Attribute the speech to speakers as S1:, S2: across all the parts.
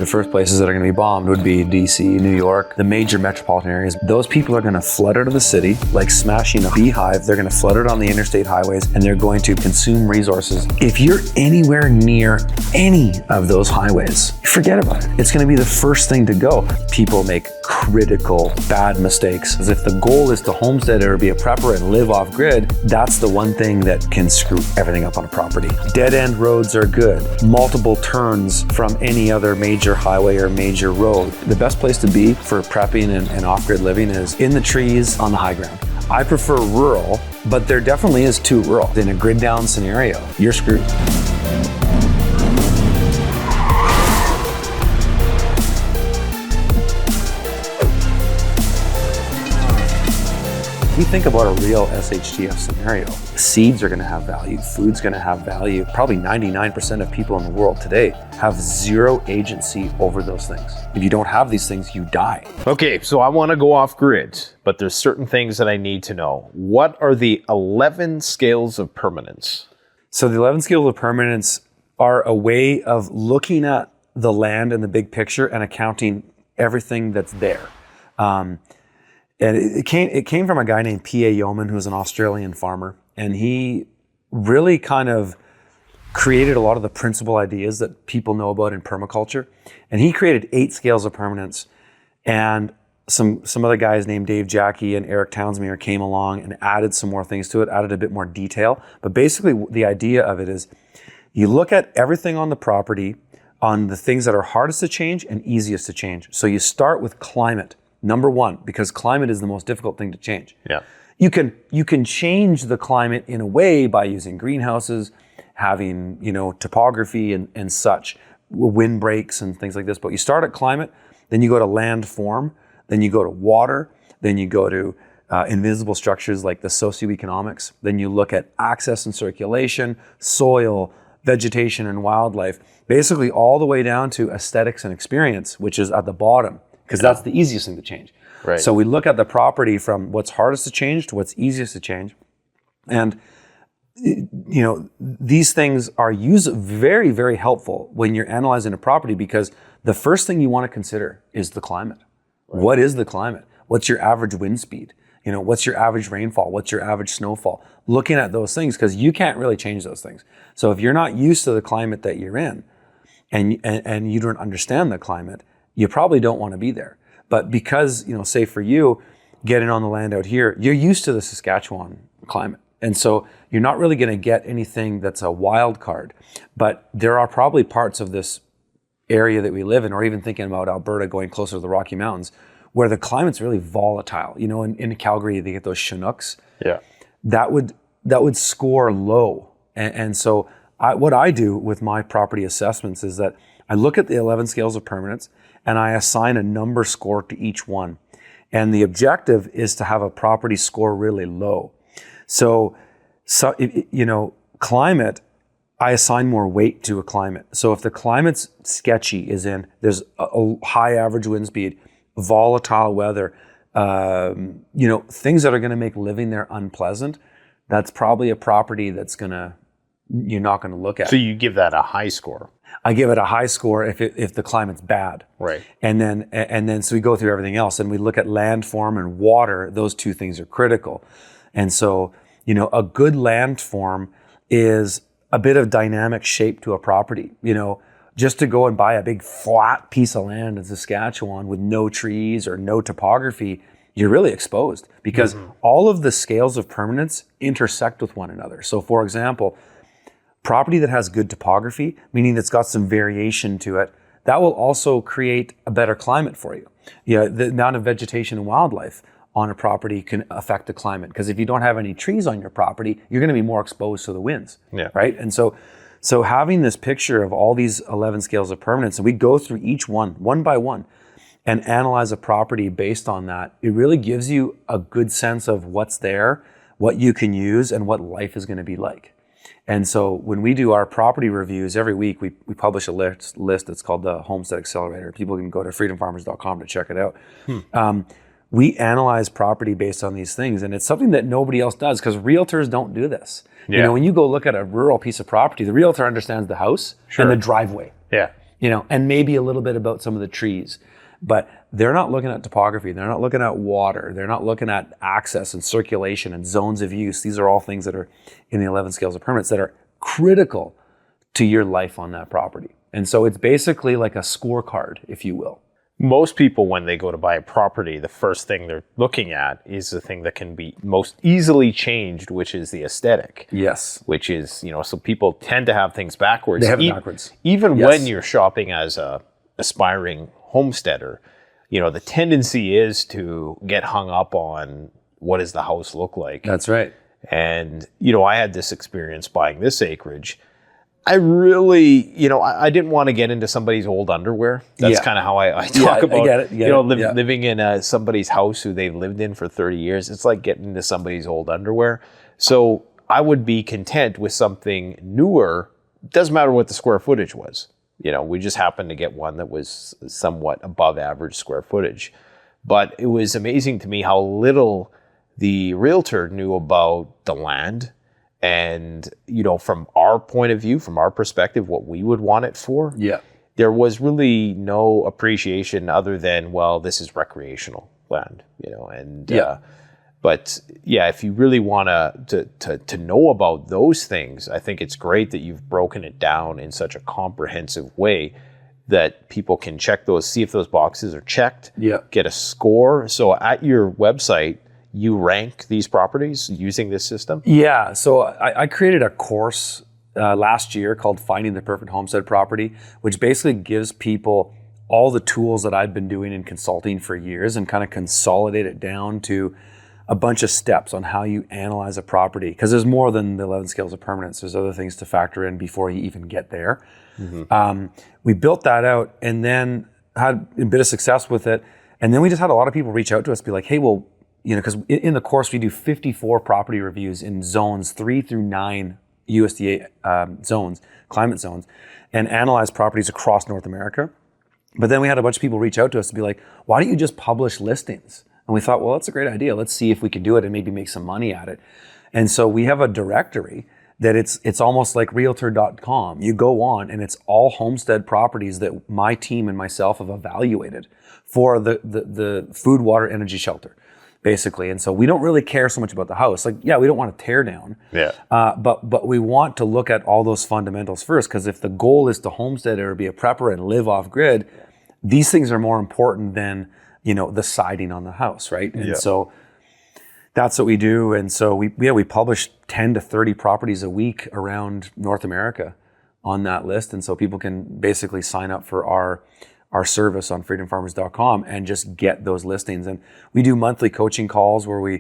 S1: The first places that are going to be bombed would be DC, New York, the major metropolitan areas. Those people are going to flood out of the city like smashing a beehive. They're going to flood it on the interstate highways and they're going to consume resources. If you're anywhere near any of those highways, forget about it. It's going to be the first thing to go. People make critical bad mistakes. As if the goal is to homestead or be a prepper and live off grid, that's the one thing that can screw everything up on a property. Dead end roads are good. Multiple turns from any other major highway or major road. The best place to be for prepping and off-grid living is in the trees on the high ground. I prefer rural, but there definitely is too rural. In a grid down scenario, you're screwed. If you think about a real SHTF scenario, seeds are going to have value, food's going to have value. Probably 99% of people in the world today have zero agency over those things. If you don't have these things, you die.
S2: Okay, so I want to go off grid, but there's certain things that I need to know. What are the 11 scales of permanence?
S1: So the 11 scales of permanence are a way of looking at the land and the big picture and accounting everything that's there. And it came from a guy named P.A. Yeoman, who was an Australian farmer. And he really kind of created a lot of the principal ideas that people know about in permaculture. And he created 8 scales of permanence. And some other guys named Dave Jackie and Eric Townsmeyer came along and added some more things to it, added a bit more detail. But basically the idea of it is you look at everything on the property, on the things that are hardest to change and easiest to change. So you start with climate. Number one, because climate is the most difficult thing to change.
S2: Yeah.
S1: You can change the climate in a way by using greenhouses, having, topography and such, wind breaks and things like this. But you start at climate, then you go to land form, then you go to water, then you go to invisible structures like the socioeconomics. Then you look at access and circulation, soil, vegetation and wildlife, basically all the way down to aesthetics and experience, which is at the bottom. Because that's the easiest thing to change.
S2: Right.
S1: So we look at the property from what's hardest to change to what's easiest to change. And, these things are very, very helpful when you're analyzing a property because the first thing you want to consider is the climate. Right. What is the climate? What's your average wind speed? What's your average rainfall? What's your average snowfall? Looking at those things because you can't really change those things. So if you're not used to the climate that you're in and you don't understand the climate, you probably don't want to be there. But because, say for you, getting on the land out here, you're used to the Saskatchewan climate. And so you're not really going to get anything that's a wild card. But there are probably parts of this area that we live in, or even thinking about Alberta going closer to the Rocky Mountains, where the climate's really volatile. In Calgary, they get those Chinooks.
S2: Yeah.
S1: That would score low. And so what I do with my property assessments is that I look at the 11 scales of permanence and I assign a number score to each one. And the objective is to have a property score really low. So climate, I assign more weight to a climate. So if the climate's sketchy, there's a high average wind speed, volatile weather, things that are going to make living there unpleasant, that's probably a property you're not going to look at.
S2: So you give that a high score.
S1: I give it a high score if the climate's bad.
S2: Right.
S1: And then so we go through everything else and we look at landform and water. Those two things are critical. And so, a good landform is a bit of dynamic shape to a property. Just to go and buy a big flat piece of land in Saskatchewan with no trees or no topography, you're really exposed because all of the scales of permanence intersect with one another. So for example, property that has good topography, meaning that's got some variation to it, that will also create a better climate for you. The amount of vegetation and wildlife on a property can affect the climate because if you don't have any trees on your property, you're going to be more exposed to the winds, right? And so having this picture of all these 11 scales of permanence, and we go through each one by one, and analyze a property based on that, it really gives you a good sense of what's there, what you can use, and what life is going to be like. And so when we do our property reviews every week, we publish a list that's called the Homestead Accelerator. People can go to freedomfarmers.com to check it out. We analyze property based on these things, and it's something that nobody else does because realtors don't do this. When you go look at a rural piece of property, the realtor understands the house and the driveway.
S2: Yeah.
S1: and maybe a little bit about some of the trees. But they're not looking at topography. They're not looking at water. They're not looking at access and circulation and zones of use. These are all things that are in the 11 scales of permanence that are critical to your life on that property. And so it's basically like a scorecard, if you will.
S2: Most people, when they go to buy a property, the first thing they're looking at is the thing that can be most easily changed, which is the aesthetic.
S1: Yes.
S2: Which is, so people tend to have things backwards.
S1: They have it backwards.
S2: Even when you're shopping as a aspiring homesteader, the tendency is to get hung up on what does the house look like.
S1: That's right.
S2: And, I had this experience buying this acreage. I really, I didn't want to get into somebody's old underwear. That's kind of how I talk about,
S1: I get it.
S2: Living in somebody's house who they've lived in for 30 years. It's like getting into somebody's old underwear. So I would be content with something newer. Doesn't matter what the square footage was. We just happened to get one that was somewhat above average square footage. But it was amazing to me how little the realtor knew about the land. And, from our point of view, from our perspective, what we would want it for, there was really no appreciation other than, well, this is recreational land, but if you really want to know about those things, I think it's great that you've broken it down in such a comprehensive way that people can check those, see if those boxes are checked, get a score. So at your website, you rank these properties using this system?
S1: Yeah, so I created a course last year called Finding the Perfect Homestead Property, which basically gives people all the tools that I've been doing in consulting for years and kind of consolidate it down to a bunch of steps on how you analyze a property. Because there's more than the 11 scales of permanence. There's other things to factor in before you even get there. Mm-hmm. We built that out and then had a bit of success with it. And then we just had a lot of people reach out to us, be like, hey, well, because in the course we do 54 property reviews in zones 3 through 9 USDA zones, climate zones, and analyze properties across North America. But then we had a bunch of people reach out to us to be like, why don't you just publish listings? And we thought, well, that's a great idea. Let's see if we can do it and maybe make some money at it. And so we have a directory that it's almost like realtor.com. You go on and it's all homestead properties that my team and myself have evaluated for the food, water, energy, shelter, basically. And so we don't really care so much about the house. Like, we don't want to tear down. But we want to look at all those fundamentals first, because if the goal is to homestead or be a prepper and live off grid, these things are more important than, the siding on the house, right? And so that's what we do. And so we publish 10 to 30 properties a week around North America on that list. And so people can basically sign up for our service on freedomfarmers.com and just get those listings. And we do monthly coaching calls where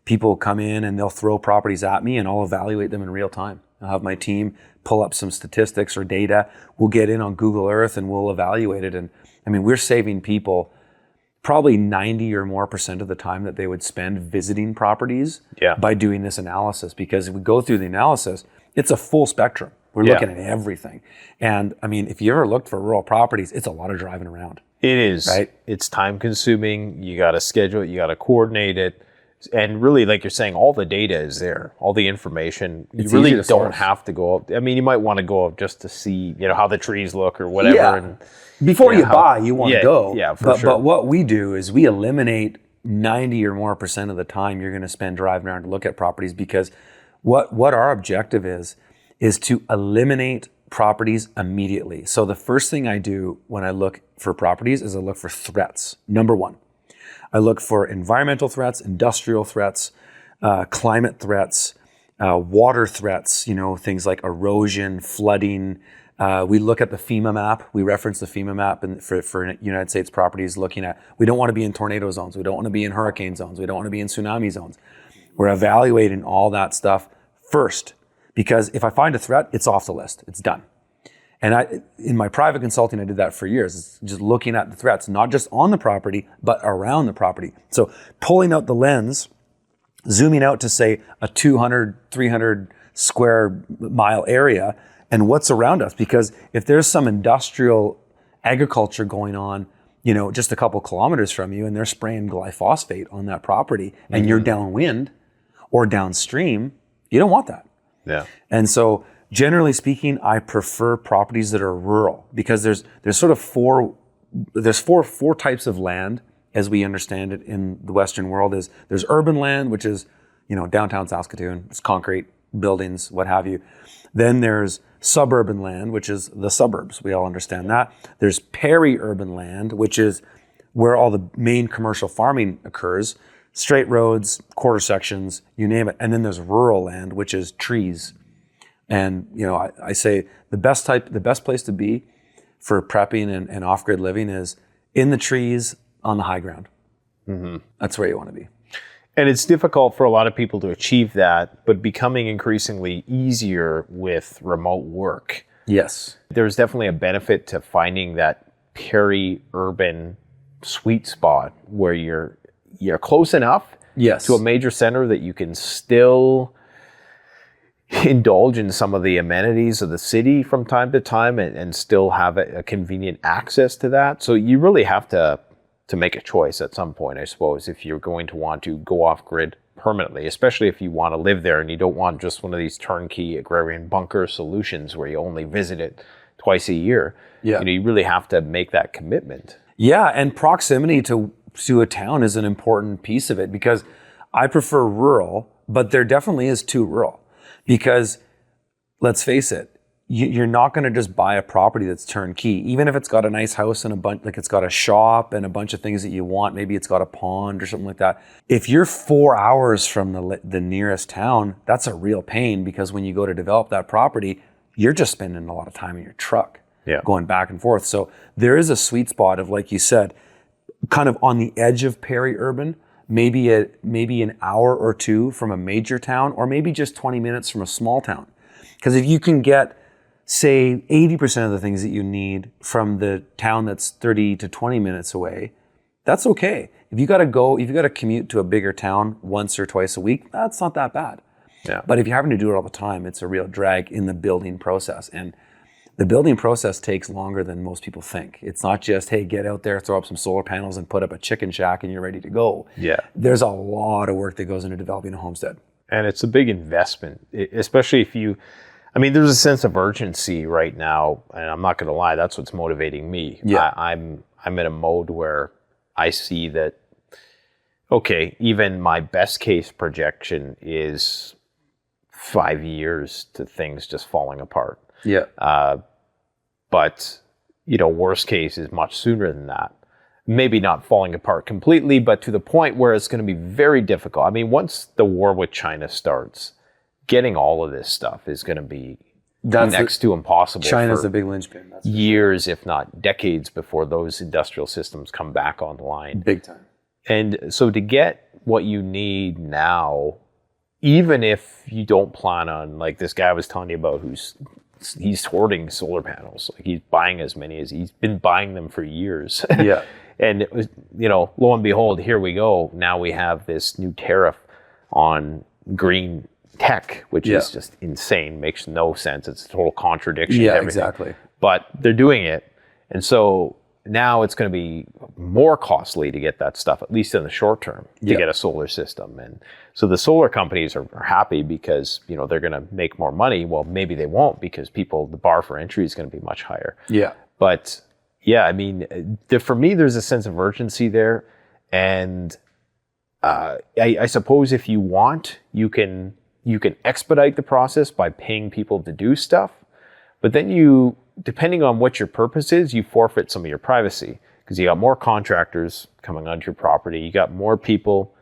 S1: people come in and they'll throw properties at me and I'll evaluate them in real time. I'll have my team pull up some statistics or data. We'll get in on Google Earth and we'll evaluate it. And I mean, we're saving people probably 90 or more % of the time that they would spend visiting properties by doing this analysis, because if we go through the analysis, it's a full spectrum. We're looking at everything. And I mean, if you ever looked for rural properties, it's a lot of driving around.
S2: It is.
S1: Right?
S2: It's time consuming. You got to schedule it. You got to coordinate it. And really, like you're saying, all the data is there. All the information. You really don't have to go up. I mean, you might want to go up just to see, how the trees look or whatever.
S1: Yeah.
S2: And
S1: before you buy, you want to go.
S2: Yeah, for sure.
S1: But what we do is we eliminate 90 or more % of the time you're going to spend driving around to look at properties, because what our objective is to eliminate properties immediately. So the first thing I do when I look for properties is I look for threats. Number one, I look for environmental threats, industrial threats, climate threats, water threats, things like erosion, flooding. We look at the FEMA map. We reference the FEMA map for United States properties, looking at, we don't want to be in tornado zones. We don't want to be in hurricane zones. We don't want to be in tsunami zones. We're evaluating all that stuff first, because if I find a threat, it's off the list. It's done. And in my private consulting, I did that for years. It's just looking at the threats, not just on the property, but around the property. So pulling out the lens, zooming out to say a 200, 300 square mile area, and what's around us. Because if there's some industrial agriculture going on, just a couple kilometers from you, and they're spraying glyphosate on that property, and you're downwind or downstream, you don't want that.
S2: Yeah.
S1: And so Generally speaking, I prefer properties that are rural because there's sort of four types of land as we understand it in the Western world. There's urban land, which is, downtown Saskatoon, it's concrete buildings, what have you. Then there's suburban land, which is the suburbs. We all understand that. There's peri-urban land, which is where all the main commercial farming occurs, straight roads, quarter sections, you name it. And then there's rural land, which is trees. And, I say the best place to be for prepping and off-grid living is in the trees on the high ground. Mm-hmm. That's where you want to be.
S2: And it's difficult for a lot of people to achieve that, but becoming increasingly easier with remote work.
S1: Yes.
S2: There's definitely a benefit to finding that peri-urban sweet spot where you're close enough to a major center that you can still indulge in some of the amenities of the city from time to time and still have a convenient access to that. So you really have to make a choice at some point, I suppose, if you're going to want to go off grid permanently, especially if you want to live there and you don't want just one of these turnkey agrarian bunker solutions where you only visit it twice a year.
S1: Yeah.
S2: You really have to make that commitment.
S1: Yeah, and proximity to a town is an important piece of it because I prefer rural, but there definitely is too rural. Because let's face it, you're not going to just buy a property that's turnkey, even if it's got a nice house and it's got a shop and a bunch of things that you want. Maybe it's got a pond or something like that. If you're 4 hours from the nearest town, that's a real pain because when you go to develop that property, you're just spending a lot of time in your truck going back and forth. So there is a sweet spot of, like you said, kind of on the edge of peri-urban, maybe an hour or two from a major town, or maybe just 20 minutes from a small town. Because if you can get, say, 80% of the things that you need from the town that's 30 to 20 minutes away, that's okay. If you got to commute to a bigger town once or twice a week, that's not that bad.
S2: Yeah.
S1: But if you're having to do it all the time, it's a real drag in the building process. And the building process takes longer than most people think. It's not just, hey, get out there, throw up some solar panels and put up a chicken shack and you're ready to go.
S2: Yeah.
S1: There's a lot of work that goes into developing a homestead.
S2: And it's a big investment, especially if there's a sense of urgency right now, and I'm not going to lie, that's what's motivating me.
S1: Yeah.
S2: I'm in a mode where I see that, okay, even my best case projection is 5 years to things just falling apart.
S1: Yeah.
S2: But, worst case is much sooner than that. Maybe not falling apart completely, but to the point where it's going to be very difficult. I mean, once the war with China starts, getting all of this stuff is going to be next to impossible.
S1: China's the big linchpin. That's
S2: years, if not decades, before those industrial systems come back online.
S1: Big time.
S2: And so to get what you need now, even if you don't plan on, like this guy I was telling you about he's hoarding solar panels. Like he's buying as many as he's been buying them for years.
S1: Yeah.
S2: And it was, lo and behold, here we go. Now we have this new tariff on green tech, which is just insane. Makes no sense. It's a total contradiction.
S1: Yeah,
S2: to everything.
S1: exactly.
S2: But they're doing it. And so now it's going to be more costly to get that stuff, at least in the short term, to get a solar system. And so the solar companies are happy because, they're going to make more money. Well, maybe they won't because the bar for entry is going to be much higher.
S1: Yeah.
S2: But yeah, for me, there's a sense of urgency there. And I suppose if you want, you can expedite the process by paying people to do stuff. But then depending on what your purpose is, you forfeit some of your privacy because you got more contractors coming onto your property. You got more people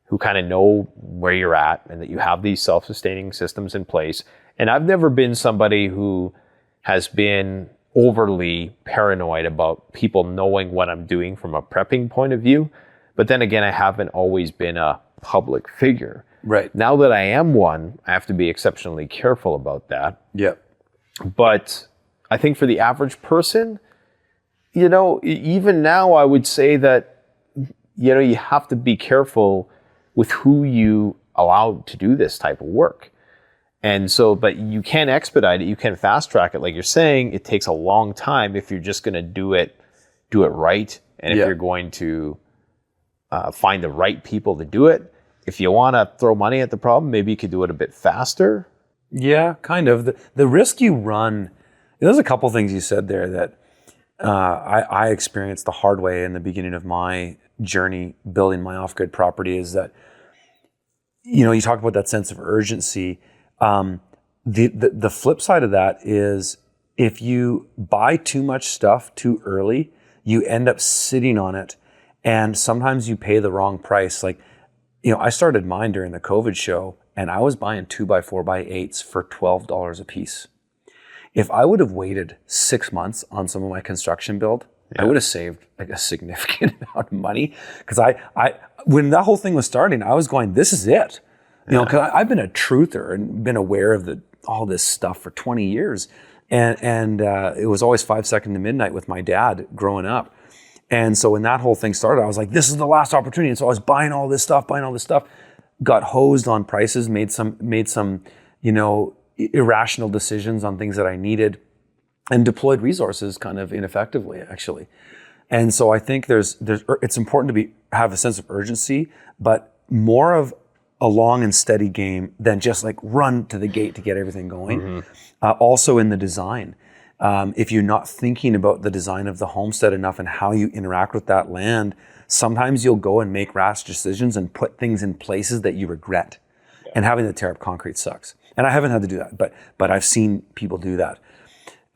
S2: who kind of know where you're at and that you have these self-sustaining systems in place. And I've never been somebody who has been overly paranoid about people knowing what I'm doing from a prepping point of view. But then again, I haven't always been a public figure.
S1: Right.
S2: Now that I am one, I have to be exceptionally careful about that.
S1: Yeah.
S2: But I think for the average person, even now I would say that, you have to be careful with who you allow to do this type of work. And so, but you can expedite it, you can fast track it. Like you're saying, it takes a long time if you're just going to do it right. And if you're going to find the right people to do it. If you want to throw money at the problem, maybe you could do it a bit faster.
S1: Yeah, kind of. The risk you run, there's a couple things you said there that I experienced the hard way in the beginning of my journey building my off-grid property is that, you talk about that sense of urgency. The flip side of that is if you buy too much stuff too early, you end up sitting on it, and sometimes you pay the wrong price. Like, I started mine during the COVID show, and I was buying 2x4x8s for $12 a piece. If I would have waited 6 months on some of my construction build, I would have saved like a significant amount of money. Because I when that whole thing was starting, I was going, this is it. Because I've been a truther and been aware of all this stuff for 20 years. And it was always 5 seconds to midnight with my dad growing up. And so when that whole thing started, I was like, this is the last opportunity. And so I was buying all this stuff, got hosed on prices, made some, irrational decisions on things that I needed, and deployed resources kind of ineffectively, actually. And so I think it's important to have a sense of urgency, but more of a long and steady game than just like run to the gate to get everything going. Also in the design. If you're not thinking about the design of the homestead enough and how you interact with that land, sometimes you'll go and make rash decisions and put things in places that you regret. Yeah. And having to tear up concrete sucks. And I haven't had to do that, but I've seen people do that.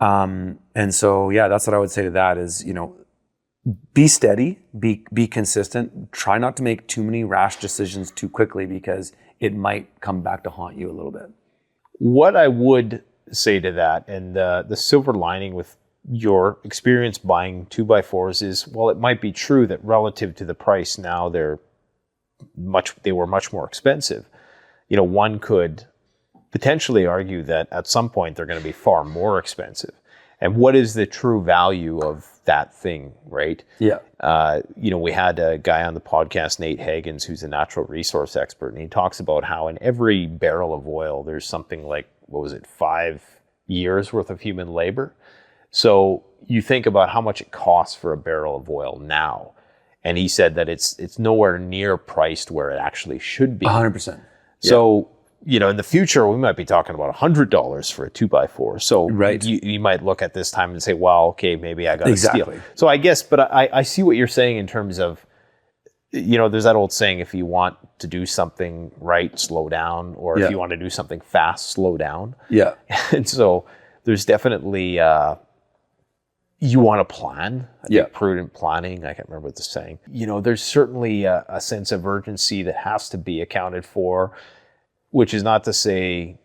S1: And so, yeah, that's what I would say to that is, be steady, be consistent. Try not to make too many rash decisions too quickly because it might come back to haunt you a little bit.
S2: What I would say to that, and the silver lining with your experience buying 2x4s is, well, it might be true that relative to the price now they were much more expensive. One could potentially argue that at some point they're going to be far more expensive. And what is the true value of that thing, right?
S1: Yeah.
S2: We had a guy on the podcast, Nate Hagens, who's a natural resource expert, and he talks about how in every barrel of oil, there's something like, 5 years worth of human labor. So you think about how much it costs for a barrel of oil now. And he said that it's nowhere near priced where it actually should be.
S1: 100%.
S2: So, in the future, we might be talking about $100 for a 2x4. So
S1: right.
S2: you might look at this time and say, well, okay, maybe I got to steal.
S1: So
S2: I guess, but I see what you're saying in terms of, there's that old saying, if you want to do something right, slow down. Or if you want to do something fast, slow down.
S1: Yeah.
S2: And so there's definitely, you want to plan. I think prudent planning. I can't remember what the saying. There's certainly a sense of urgency that has to be accounted for, which is not to say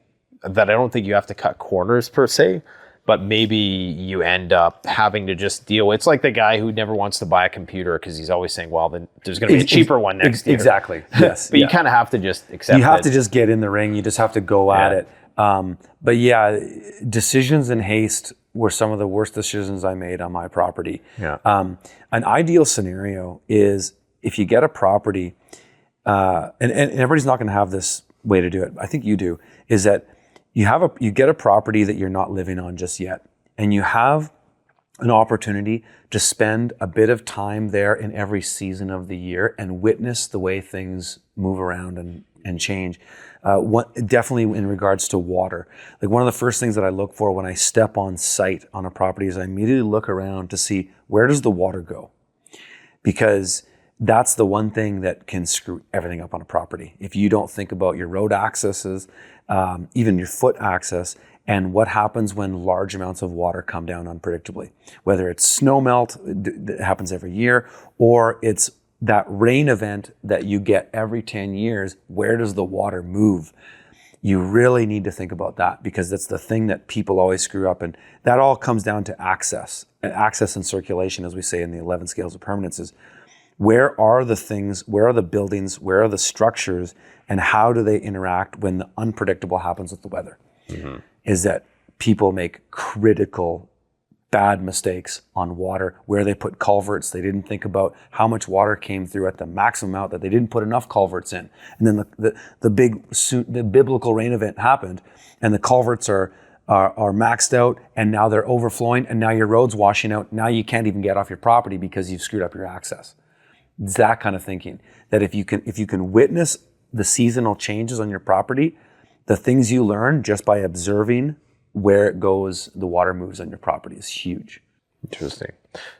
S2: that I don't think you have to cut corners per se, but maybe you end up having to just deal. It's like the guy who never wants to buy a computer because he's always saying, well, then there's going to be a cheaper one next year.
S1: Exactly. Yes.
S2: But you kind of have to just accept it.
S1: You have to just get in the ring. You just have to go at it. But yeah, decisions in haste were some of the worst decisions I made on my property.
S2: Yeah.
S1: An ideal scenario is if you get a property, and everybody's not going to have this way to do it. I think you do, is that you get a property that you're not living on just yet, and you have an opportunity to spend a bit of time there in every season of the year and witness the way things move around and change. Definitely in regards to water. Like one of the first things that I look for when I step on site on a property is I immediately look around to see where does the water go? Because that's the one thing that can screw everything up on a property. If you don't think about your road accesses, even your foot access, and what happens when large amounts of water come down unpredictably, whether it's snow melt that happens every year, or it's that rain event that you get every 10 years, where does the water move? You really need to think about that because that's the thing that people always screw up. And that all comes down to access and circulation, as we say in the 11 scales of permanence, is where are the things, where are the buildings, where are the structures, and how do they interact when the unpredictable happens with the weather? Mm-hmm. Is that people make critical bad mistakes on water where they put culverts. They didn't think about how much water came through at the maximum amount, that they didn't put enough culverts in. And then the biblical rain event happened and the culverts are maxed out and now they're overflowing and now your road's washing out. Now you can't even get off your property because you've screwed up your access. It's that kind of thinking, that if you can witness the seasonal changes on your property, the things you learn just by observing where it goes, the water moves on your property is huge.
S2: Interesting.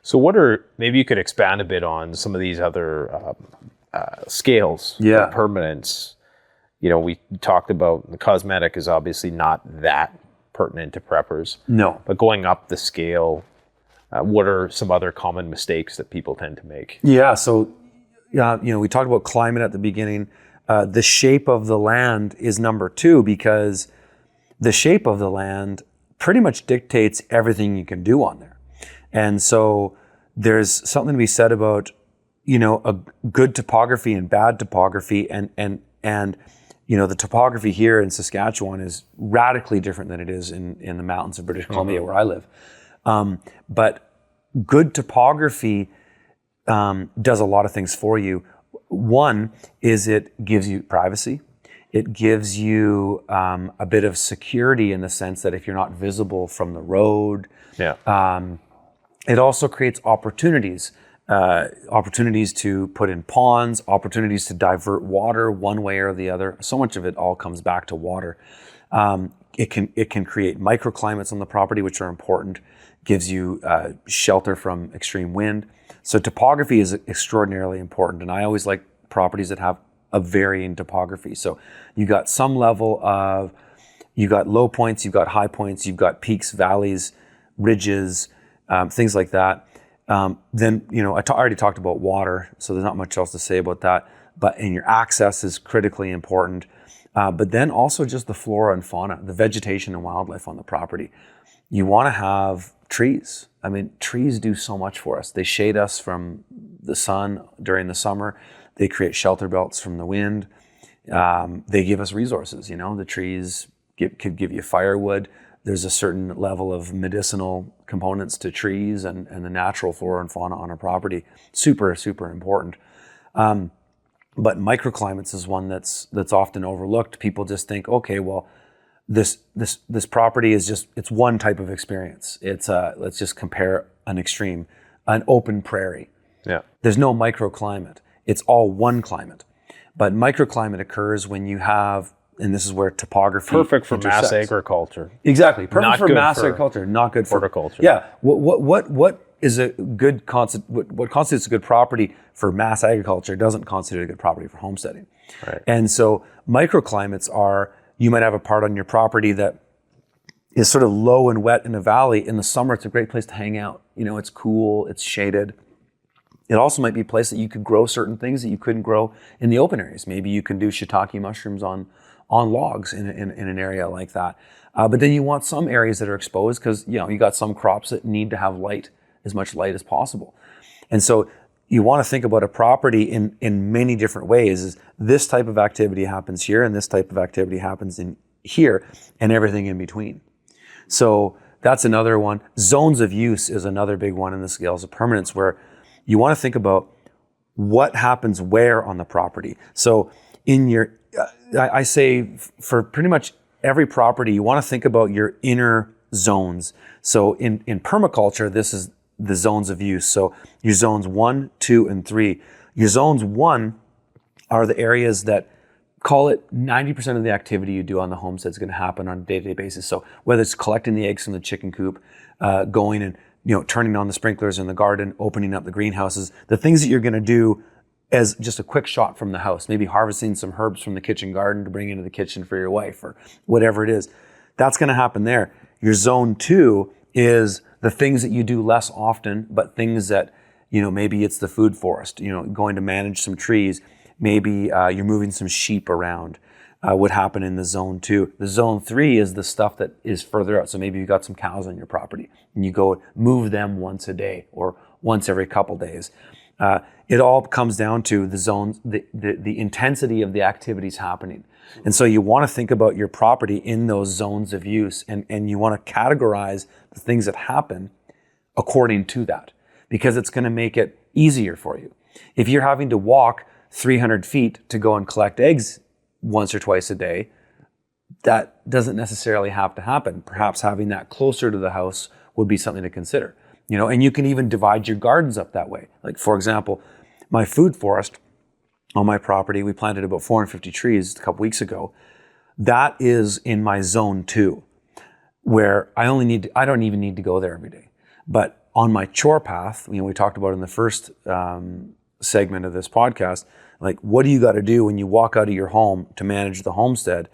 S2: So maybe you could expand a bit on some of these other scales of permanence. We talked about the cosmetic is obviously not that pertinent to preppers.
S1: No.
S2: But going up the scale, what are some other common mistakes that people tend to make?
S1: Yeah. So, we talked about climate at the beginning. The shape of the land is number 2, because the shape of the land pretty much dictates everything you can do on there. And so there's something to be said about, a good topography and bad topography, and the topography here in Saskatchewan is radically different than it is in the mountains of British Columbia, where I live. But good topography does a lot of things for you. One is it gives you privacy. It gives you a bit of security in the sense that if you're not visible from the road, it also creates opportunities to put in ponds, opportunities to divert water one way or the other. So much of it all comes back to water. It can create microclimates on the property, which are important. Gives you shelter from extreme wind. So topography is extraordinarily important, and I always like properties that have a varying topography. So you got some level of, you got low points, you've got high points, you've got peaks, valleys, ridges, things like that. Then, I already talked about water, so there's not much else to say about that. And your access is critically important. But then also just the flora and fauna, the vegetation and wildlife on the property. You want to have trees. I mean, trees do so much for us. They shade us from the sun during the summer. They create shelter belts from the wind. They give us resources. The trees could give you firewood. There's a certain level of medicinal components to trees and the natural flora and fauna on our property. Super, super important. But microclimates is one that's often overlooked. People just think, okay, well, this property is it's one type of experience. It's let's just compare an extreme, an open prairie.
S2: Yeah.
S1: There's no microclimate. It's all one climate. But microclimate occurs when you have, and this is where topography
S2: perfect for
S1: intersects.
S2: Mass agriculture.
S1: Exactly. Perfect
S2: Not
S1: for
S2: good
S1: mass
S2: for
S1: agriculture, not good for
S2: horticulture.
S1: Yeah. What is a good what constitutes a good property for mass agriculture doesn't constitute a good property for homesteading.
S2: Right.
S1: And so microclimates are, you might have a part on your property that is sort of low and wet in a valley. In the summer, it's a great place to hang out. It's cool, it's shaded. It also might be a place that you could grow certain things that you couldn't grow in the open areas. Maybe you can do shiitake mushrooms on logs in an area like that. But then you want some areas that are exposed because you got some crops that need to have light, as much light as possible. And so you want to think about a property in many different ways. Is this type of activity happens here, and this type of activity happens in here, and everything in between. So that's another one. Zones of use is another big one in the scales of permanence, where you want to think about what happens where on the property. So in your, I say for pretty much every property, you want to think about your inner zones. So in permaculture, this is the zones of use. So your zones 1, 2, and 3. Your zones 1 are the areas that, call it 90% of the activity you do on the homestead is going to happen on a day-to-day basis. So whether it's collecting the eggs from the chicken coop, going and turning on the sprinklers in the garden, opening up the greenhouses, the things that you're going to do as just a quick shot from the house, maybe harvesting some herbs from the kitchen garden to bring into the kitchen for your wife or whatever it is, that's going to happen there. Your zone 2 is the things that you do less often, but things that, maybe it's the food forest, going to manage some trees. Maybe you're moving some sheep around, would happen in the zone 2. The zone 3 is the stuff that is further out. So maybe you've got some cows on your property and you go move them once a day or once every couple days. It all comes down to the zones, the intensity of the activities happening. And so you want to think about your property in those zones of use, and you want to categorize the things that happen according to that, because it's going to make it easier for you. If you're having to walk 300 feet to go and collect eggs once or twice a day, that doesn't necessarily have to happen. Perhaps having that closer to the house would be something to consider. And you can even divide your gardens up that way. Like, for example, my food forest on my property, we planted about 450 trees a couple weeks ago. that is in my zone 2, where I don't even need to go there every day. But on my chore path, we talked about in the first segment of this podcast, like, what do you got to do when you walk out of your home to manage the homestead?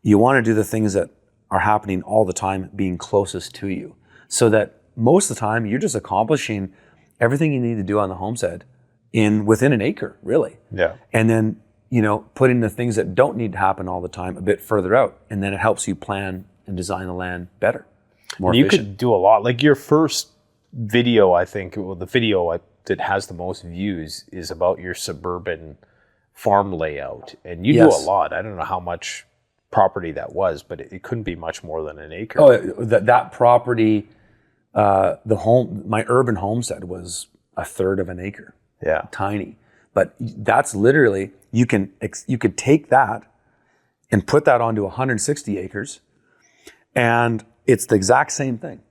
S1: You want to do the things that are happening all the time, being closest to you, so that most of the time you're just accomplishing everything you need to do on the homestead within an acre, really.
S2: Yeah.
S1: And then, putting the things that don't need to happen all the time a bit further out. And then it helps you plan and design the land better, more
S2: You
S1: efficient.
S2: could do a lot. Like your first video, I think, the video that has the most views is about your suburban farm layout. And you do a lot. I don't know how much property that was, but it couldn't be much more than an acre.
S1: Oh, that property, my urban homestead was a third of an acre.
S2: Yeah.
S1: Tiny. But that's literally, you could take that and put that onto 160 acres, and it's the exact same thing.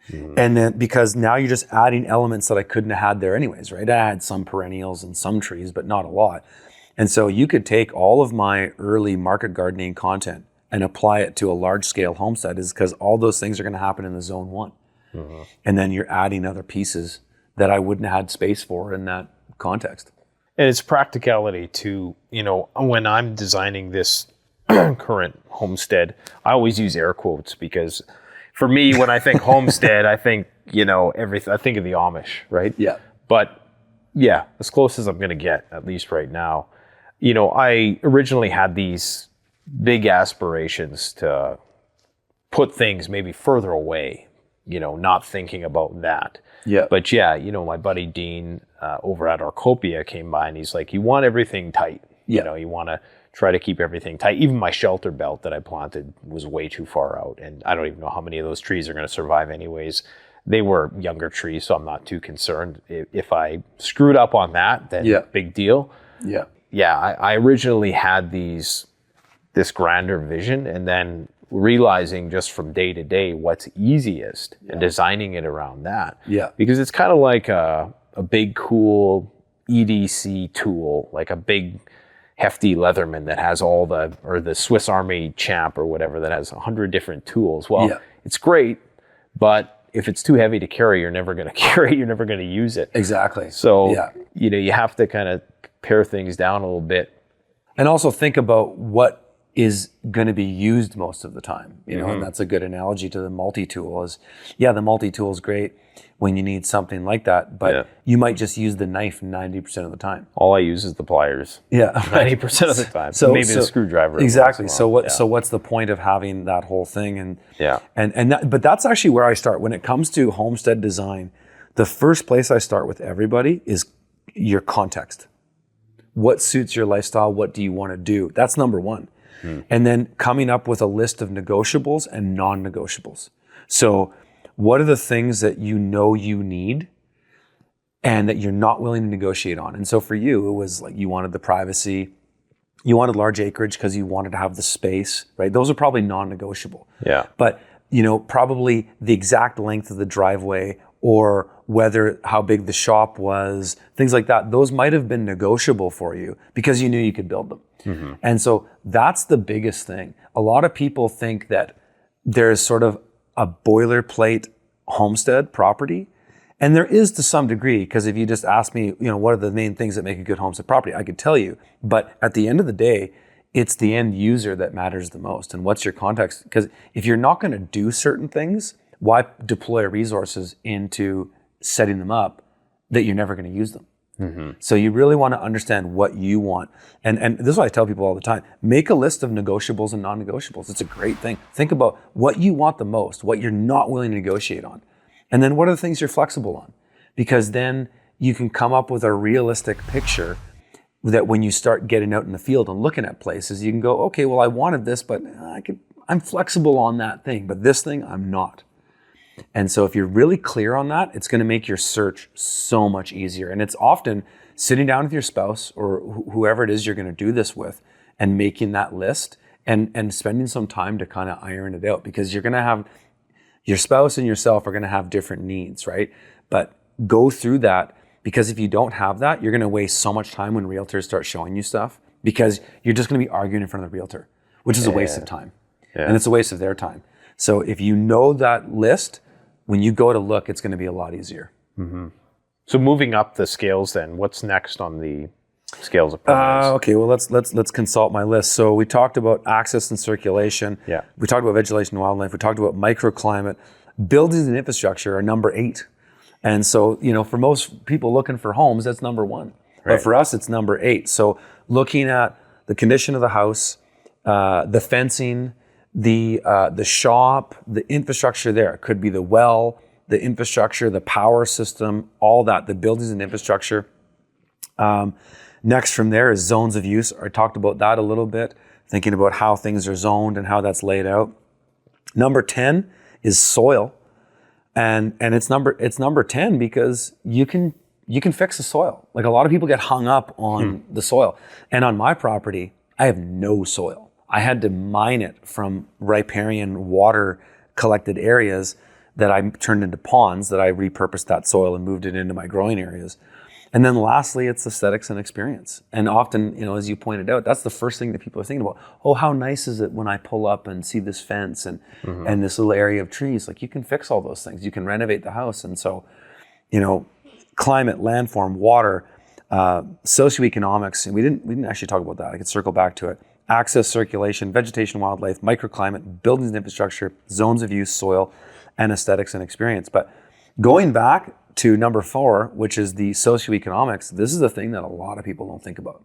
S1: Mm-hmm. And then, because now you're just adding elements that I couldn't have had there anyways, right? I had some perennials and some trees, but not a lot. And so you could take all of my early market gardening content and apply it to a large scale homestead, is because all those things are going to happen in the zone 1. Mm-hmm. And then you're adding other pieces that I wouldn't have had space for in that context.
S2: And it's practicality too. When I'm designing this current homestead, I always use air quotes, because for me, when I think homestead, I think, everything. I think of the Amish, right?
S1: Yeah.
S2: But yeah, as close as I'm going to get, at least right now. I originally had these big aspirations to put things maybe further away, not thinking about that.
S1: Yeah.
S2: But yeah, my buddy Dean over at Arcopia came by, and he's like, you want everything tight.
S1: Yeah.
S2: You want to try to keep everything tight. Even my shelter belt that I planted was way too far out. And I don't even know how many of those trees are going to survive anyways. They were younger trees, so I'm not too concerned. If I screwed up on that, then big deal.
S1: Yeah.
S2: Yeah, I originally had this grander vision, and then realizing just from day to day what's easiest and designing it around that.
S1: Yeah.
S2: Because it's kind of like a big, cool EDC tool, like a big, hefty Leatherman that has or the Swiss Army Champ or whatever that has 100 different tools. Well, it's great, but if it's too heavy to carry, you're never going to carry it. You're never going to use it.
S1: Exactly.
S2: So, you have to kind of pare things down a little bit.
S1: And also think about what is going to be used most of the time, and that's a good analogy to the multi-tool is, the multi-tool is great when you need something like that, but you might just use the knife 90% of the time.
S2: All I use is the pliers.
S1: Yeah.
S2: 90% of the time.
S1: So
S2: maybe the screwdriver.
S1: Exactly. So what's the point of having that whole thing? But that's actually where I start. When it comes to homestead design, the first place I start with everybody is your context. What suits your lifestyle? What do you want to do? That's number 1. And then coming up with a list of negotiables and non-negotiables. So what are the things that you need and that you're not willing to negotiate on? And so for you, it was like you wanted the privacy, you wanted large acreage because you wanted to have the space, right? Those are probably non-negotiable.
S2: Yeah.
S1: But, probably the exact length of the driveway, or how big the shop was, things like that, those might have been negotiable for you because you knew you could build them. Mm-hmm. And so that's the biggest thing. A lot of people think that there's sort of a boilerplate homestead property, and there is to some degree, because if you just ask me, what are the main things that make a good homestead property, I could tell you. But at the end of the day, it's the end user that matters the most. And what's your context? Because if you're not going to do certain things, why deploy resources into setting them up that you're never going to use them? Mm-hmm. So you really want to understand what you want. And this is what I tell people all the time. Make a list of negotiables and non-negotiables. It's a great thing. Think about what you want the most, what you're not willing to negotiate on. And then what are the things you're flexible on? Because then you can come up with a realistic picture that when you start getting out in the field and looking at places, you can go, okay, well, I wanted this, but I'm flexible on that thing, but this thing, I'm not. And so if you're really clear on that, it's going to make your search so much easier. And it's often sitting down with your spouse or whoever it is you're going to do this with and making that list and spending some time to kind of iron it out, because you're going to have your spouse and yourself are going to have different needs, right? But go through that, because if you don't have that, you're going to waste so much time when realtors start showing you stuff, because you're just going to be arguing in front of the realtor. which is a waste of time. And it's a waste of their time. So if you know that list, when you go to look, it's going to be a lot easier.
S2: So moving up the scales then, what's next on the scales of permanence?
S1: Okay, well, let's consult my list. So we talked about access and circulation.
S2: Yeah.
S1: We talked about vegetation and wildlife. We talked about microclimate. Buildings and infrastructure are number 8. And so, for most people looking for homes, that's number 1. But for us, it's number 8. So looking at the condition of the house, the fencing, the shop, the infrastructure there. It could be the well, the infrastructure, the power system, all that, the buildings and infrastructure. Next from there is zones of use. I talked about that a little bit, thinking about how things are zoned and how that's laid out. Number 10 is soil. And it's number 10 because you can fix the soil. Like, a lot of people get hung up on the soil. And on my property, I have no soil. I had to mine it from riparian water collected areas that I turned into ponds, that I repurposed that soil and moved it into my growing areas. And then lastly, it's aesthetics and experience. And often, as you pointed out, that's the first thing that people are thinking about. Oh, how nice is it when I pull up and see this fence and this little area of trees? Like, you can fix all those things. You can renovate the house. And so, climate, landform, water, socioeconomics, and we didn't actually talk about that. I could circle back to it. Access, circulation, vegetation, wildlife, microclimate, buildings and infrastructure, zones of use, soil, and aesthetics and experience. But going back to number 4, which is the socioeconomics, this is the thing that a lot of people don't think about.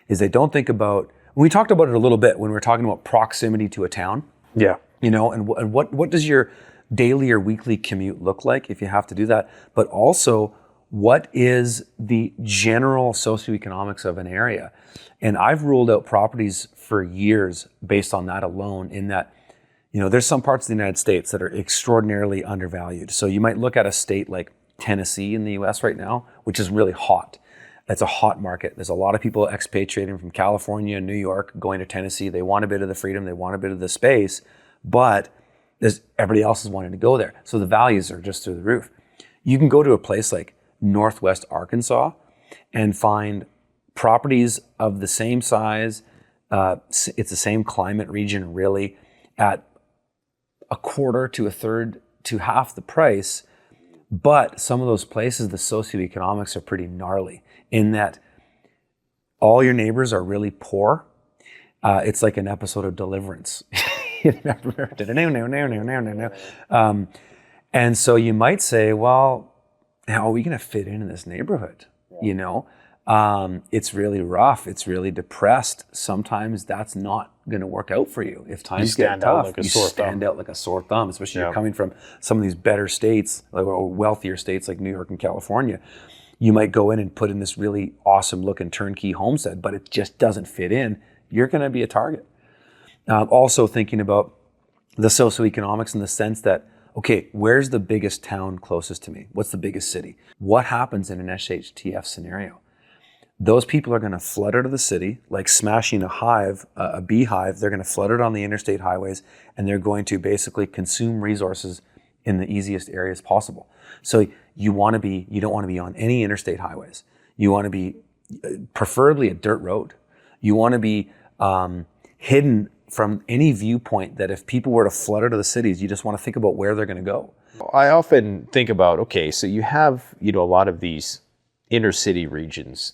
S1: Is they don't think about, we talked about it a little bit when we were talking about proximity to a town.
S2: Yeah.
S1: And what does your daily or weekly commute look like if you have to do that? But also, what is the general socioeconomics of an area? And I've ruled out properties for years based on that alone, in that, there's some parts of the United States that are extraordinarily undervalued. So you might look at a state like Tennessee in the US right now, which is really hot. It's a hot market. There's a lot of people expatriating from California and New York going to Tennessee. They want a bit of the freedom, they want a bit of the space, but everybody else is wanting to go there. So the values are just through the roof. You can go to a place like Northwest Arkansas and find properties of the same size. It's the same climate region, really, at a quarter to a third to half the price. But some of those places, the socioeconomics are pretty gnarly in that all your neighbors are really poor. It's like an episode of Deliverance. And so you might say, well, how are we going to fit in this neighborhood? It's really rough. It's really depressed. Sometimes that's not going to work out for you. If times get tough, you stand out like a sore thumb, especially if you're coming from some of these better states, or wealthier states like New York and California. You might go in and put in this really awesome looking turnkey homestead, but it just doesn't fit in. You're going to be a target. Also thinking about the socioeconomics in the sense that, okay, where's the biggest town closest to me? What's the biggest city? What happens in an SHTF scenario? Those people are going to flood out of the city, like smashing a beehive. They're going to flood it on the interstate highways, and they're going to basically consume resources in the easiest areas possible. So you don't want to be on any interstate highways. You want to be preferably a dirt road. You want to be hidden from any viewpoint that if people were to flood out of the cities, you just want to think about where they're going to go.
S2: I often think about, okay, so you have, a lot of these inner city regions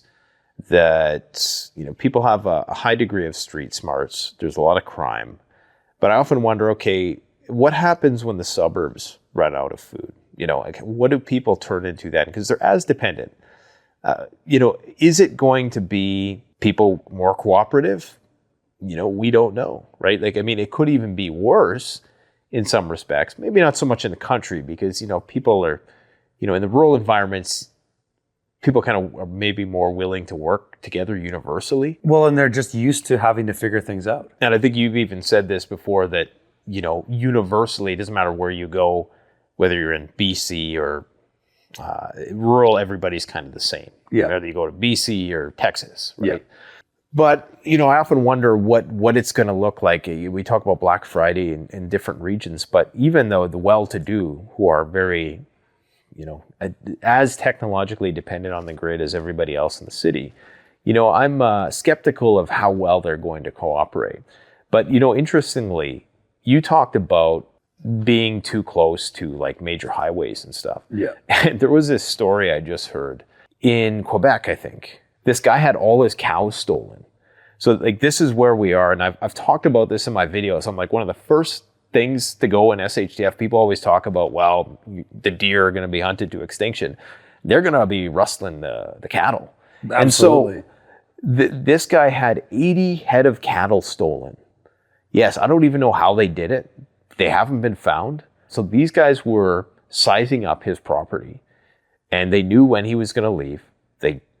S2: that, people have a high degree of street smarts. There's a lot of crime. But I often wonder, okay, what happens when the suburbs run out of food? What do people turn into then? Because they're as dependent. Is it going to be people more cooperative? We don't know, right? It could even be worse in some respects. Maybe not so much in the country because, people are, in the rural environments, people kind of are maybe more willing to work together universally.
S1: Well, and they're just used to having to figure things out.
S2: And I think you've even said this before that, universally, it doesn't matter where you go, whether you're in BC or rural, everybody's kind of the same.
S1: Yeah.
S2: Whether you go to BC or Texas, right?
S1: Yeah.
S2: But, I often wonder what it's going to look like. We talk about Black Friday in different regions, but even though the well-to-do who are very, as technologically dependent on the grid as everybody else in the city, I'm skeptical of how well they're going to cooperate. But, interestingly, you talked about being too close to like major highways and stuff.
S1: Yeah.
S2: And there was this story I just heard in Quebec, I think. This guy had all his cows stolen. So like this is where we are. And I've talked about this in my videos. I'm like, one of the first things to go in SHTF, people always talk about, well, the deer are going to be hunted to extinction. They're going to be rustling the cattle.
S1: Absolutely.
S2: And so this guy had 80 head of cattle stolen. Yes, I don't even know how they did it. They haven't been found. So these guys were sizing up his property and they knew when he was going to leave.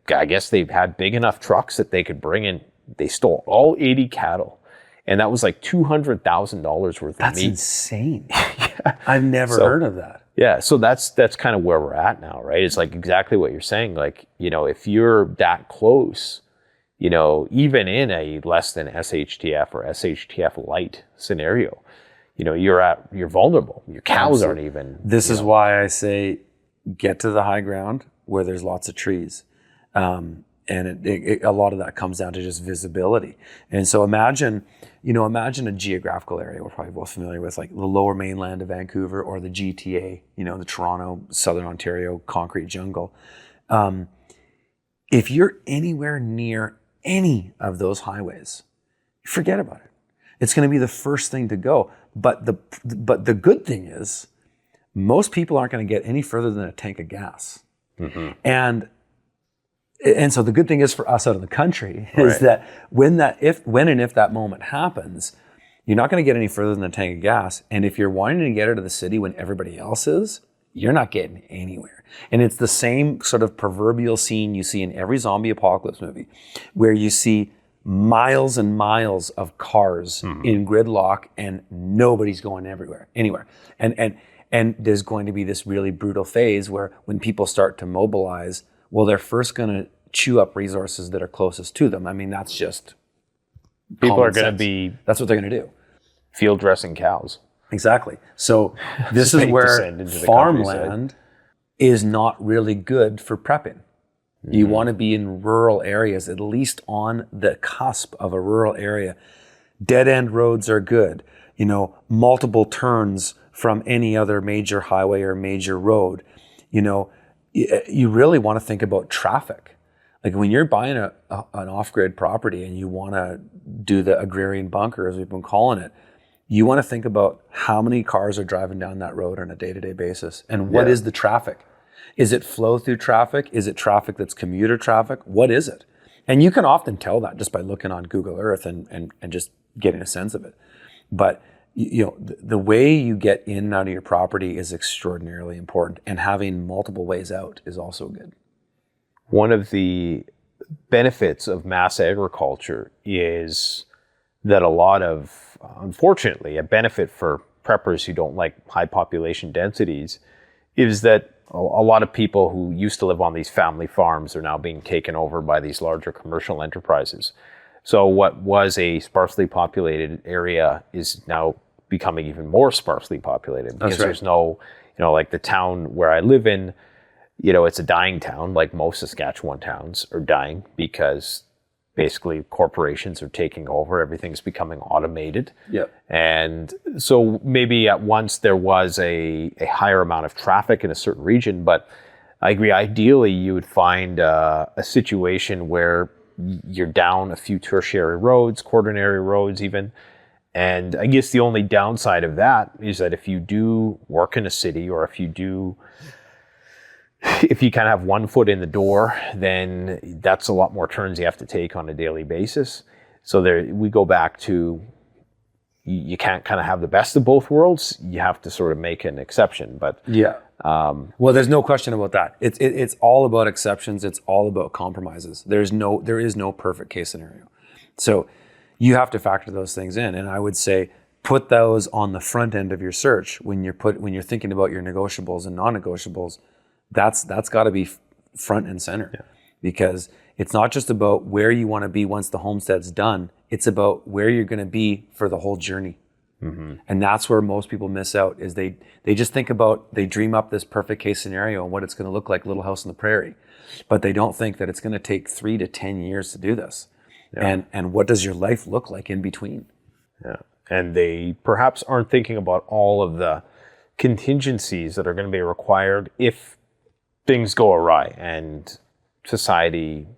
S2: I guess they had big enough trucks that they could bring in. They stole all 80 cattle. And that was like $200,000 worth of meat.
S1: That's insane. Yeah. I've never heard of that.
S2: Yeah. So that's kind of where we're at now, right? It's like exactly what you're saying. Like, if you're that close, even in a less than SHTF or SHTF light scenario, you're vulnerable. Your cows aren't even.
S1: This is why I say get to the high ground where there's lots of trees. And a lot of that comes down to just visibility. And so imagine a geographical area we're probably both familiar with, like the lower mainland of Vancouver or the GTA, the Toronto, Southern Ontario concrete jungle. If you're anywhere near any of those highways, forget about it. It's going to be the first thing to go. But the good thing is most people aren't going to get any further than a tank of gas. Mm-hmm. And so the good thing is for us out in the country is that when and if that moment happens, you're not going to get any further than a tank of gas. And if you're wanting to get out of the city when everybody else is, you're not getting anywhere. And it's the same sort of proverbial scene you see in every zombie apocalypse movie, where you see miles and miles of cars in gridlock and nobody's going anywhere. And there's going to be this really brutal phase where when people start to mobilize, well, they're first going to chew up resources that are closest to them. I mean, that's just
S2: people are going to be.
S1: That's what they're going to do.
S2: Field dressing cows.
S1: Exactly. So this is where farmland is not really good for prepping. Mm-hmm. You want to be in rural areas, at least on the cusp of a rural area. Dead end roads are good. Multiple turns from any other major highway or major road. You really want to think about traffic. Like when you're buying an off-grid property and you want to do the agrarian bunker, as we've been calling it, you want to think about how many cars are driving down that road on a day-to-day basis and what is the traffic? Is it flow-through traffic? Is it traffic that's commuter traffic? What is it? And you can often tell that just by looking on Google Earth and just getting a sense of it. But the way you get in and out of your property is extraordinarily important, and having multiple ways out is also good.
S2: One of the benefits of mass agriculture is that unfortunately, a benefit for preppers who don't like high population densities is that a lot of people who used to live on these family farms are now being taken over by these larger commercial enterprises. So what was a sparsely populated area is now becoming even more sparsely populated because there's no, like the town where I live in, it's a dying town, like most Saskatchewan towns are dying because basically corporations are taking over. Everything's becoming automated. Yep. And so maybe at once there was a higher amount of traffic in a certain region, but I agree, ideally you would find a situation where you're down a few tertiary roads, quaternary roads even. And I guess the only downside of that is that if you do work in a city or if you kind of have one foot in the door, then that's a lot more turns you have to take on a daily basis. So we go back to, you can't kind of have the best of both worlds. You have to sort of make an exception. But
S1: yeah. Well, there's no question about that. It's all about exceptions. It's all about compromises. There is no perfect case scenario. So you have to factor those things in. And I would say put those on the front end of your search when you're thinking about your negotiables and non-negotiables. That's got to be front and center, because it's not just about where you want to be once the homestead's done. It's about where you're going to be for the whole journey. Mm-hmm. And that's where most people miss out, is they just think about, they dream up this perfect case scenario and what it's going to look like, Little House on the Prairie. But they don't think that it's going to take 3 to 10 years to do this. Yeah. And what does your life look like in between?
S2: Yeah. And they perhaps aren't thinking about all of the contingencies that are going to be required if things go awry and society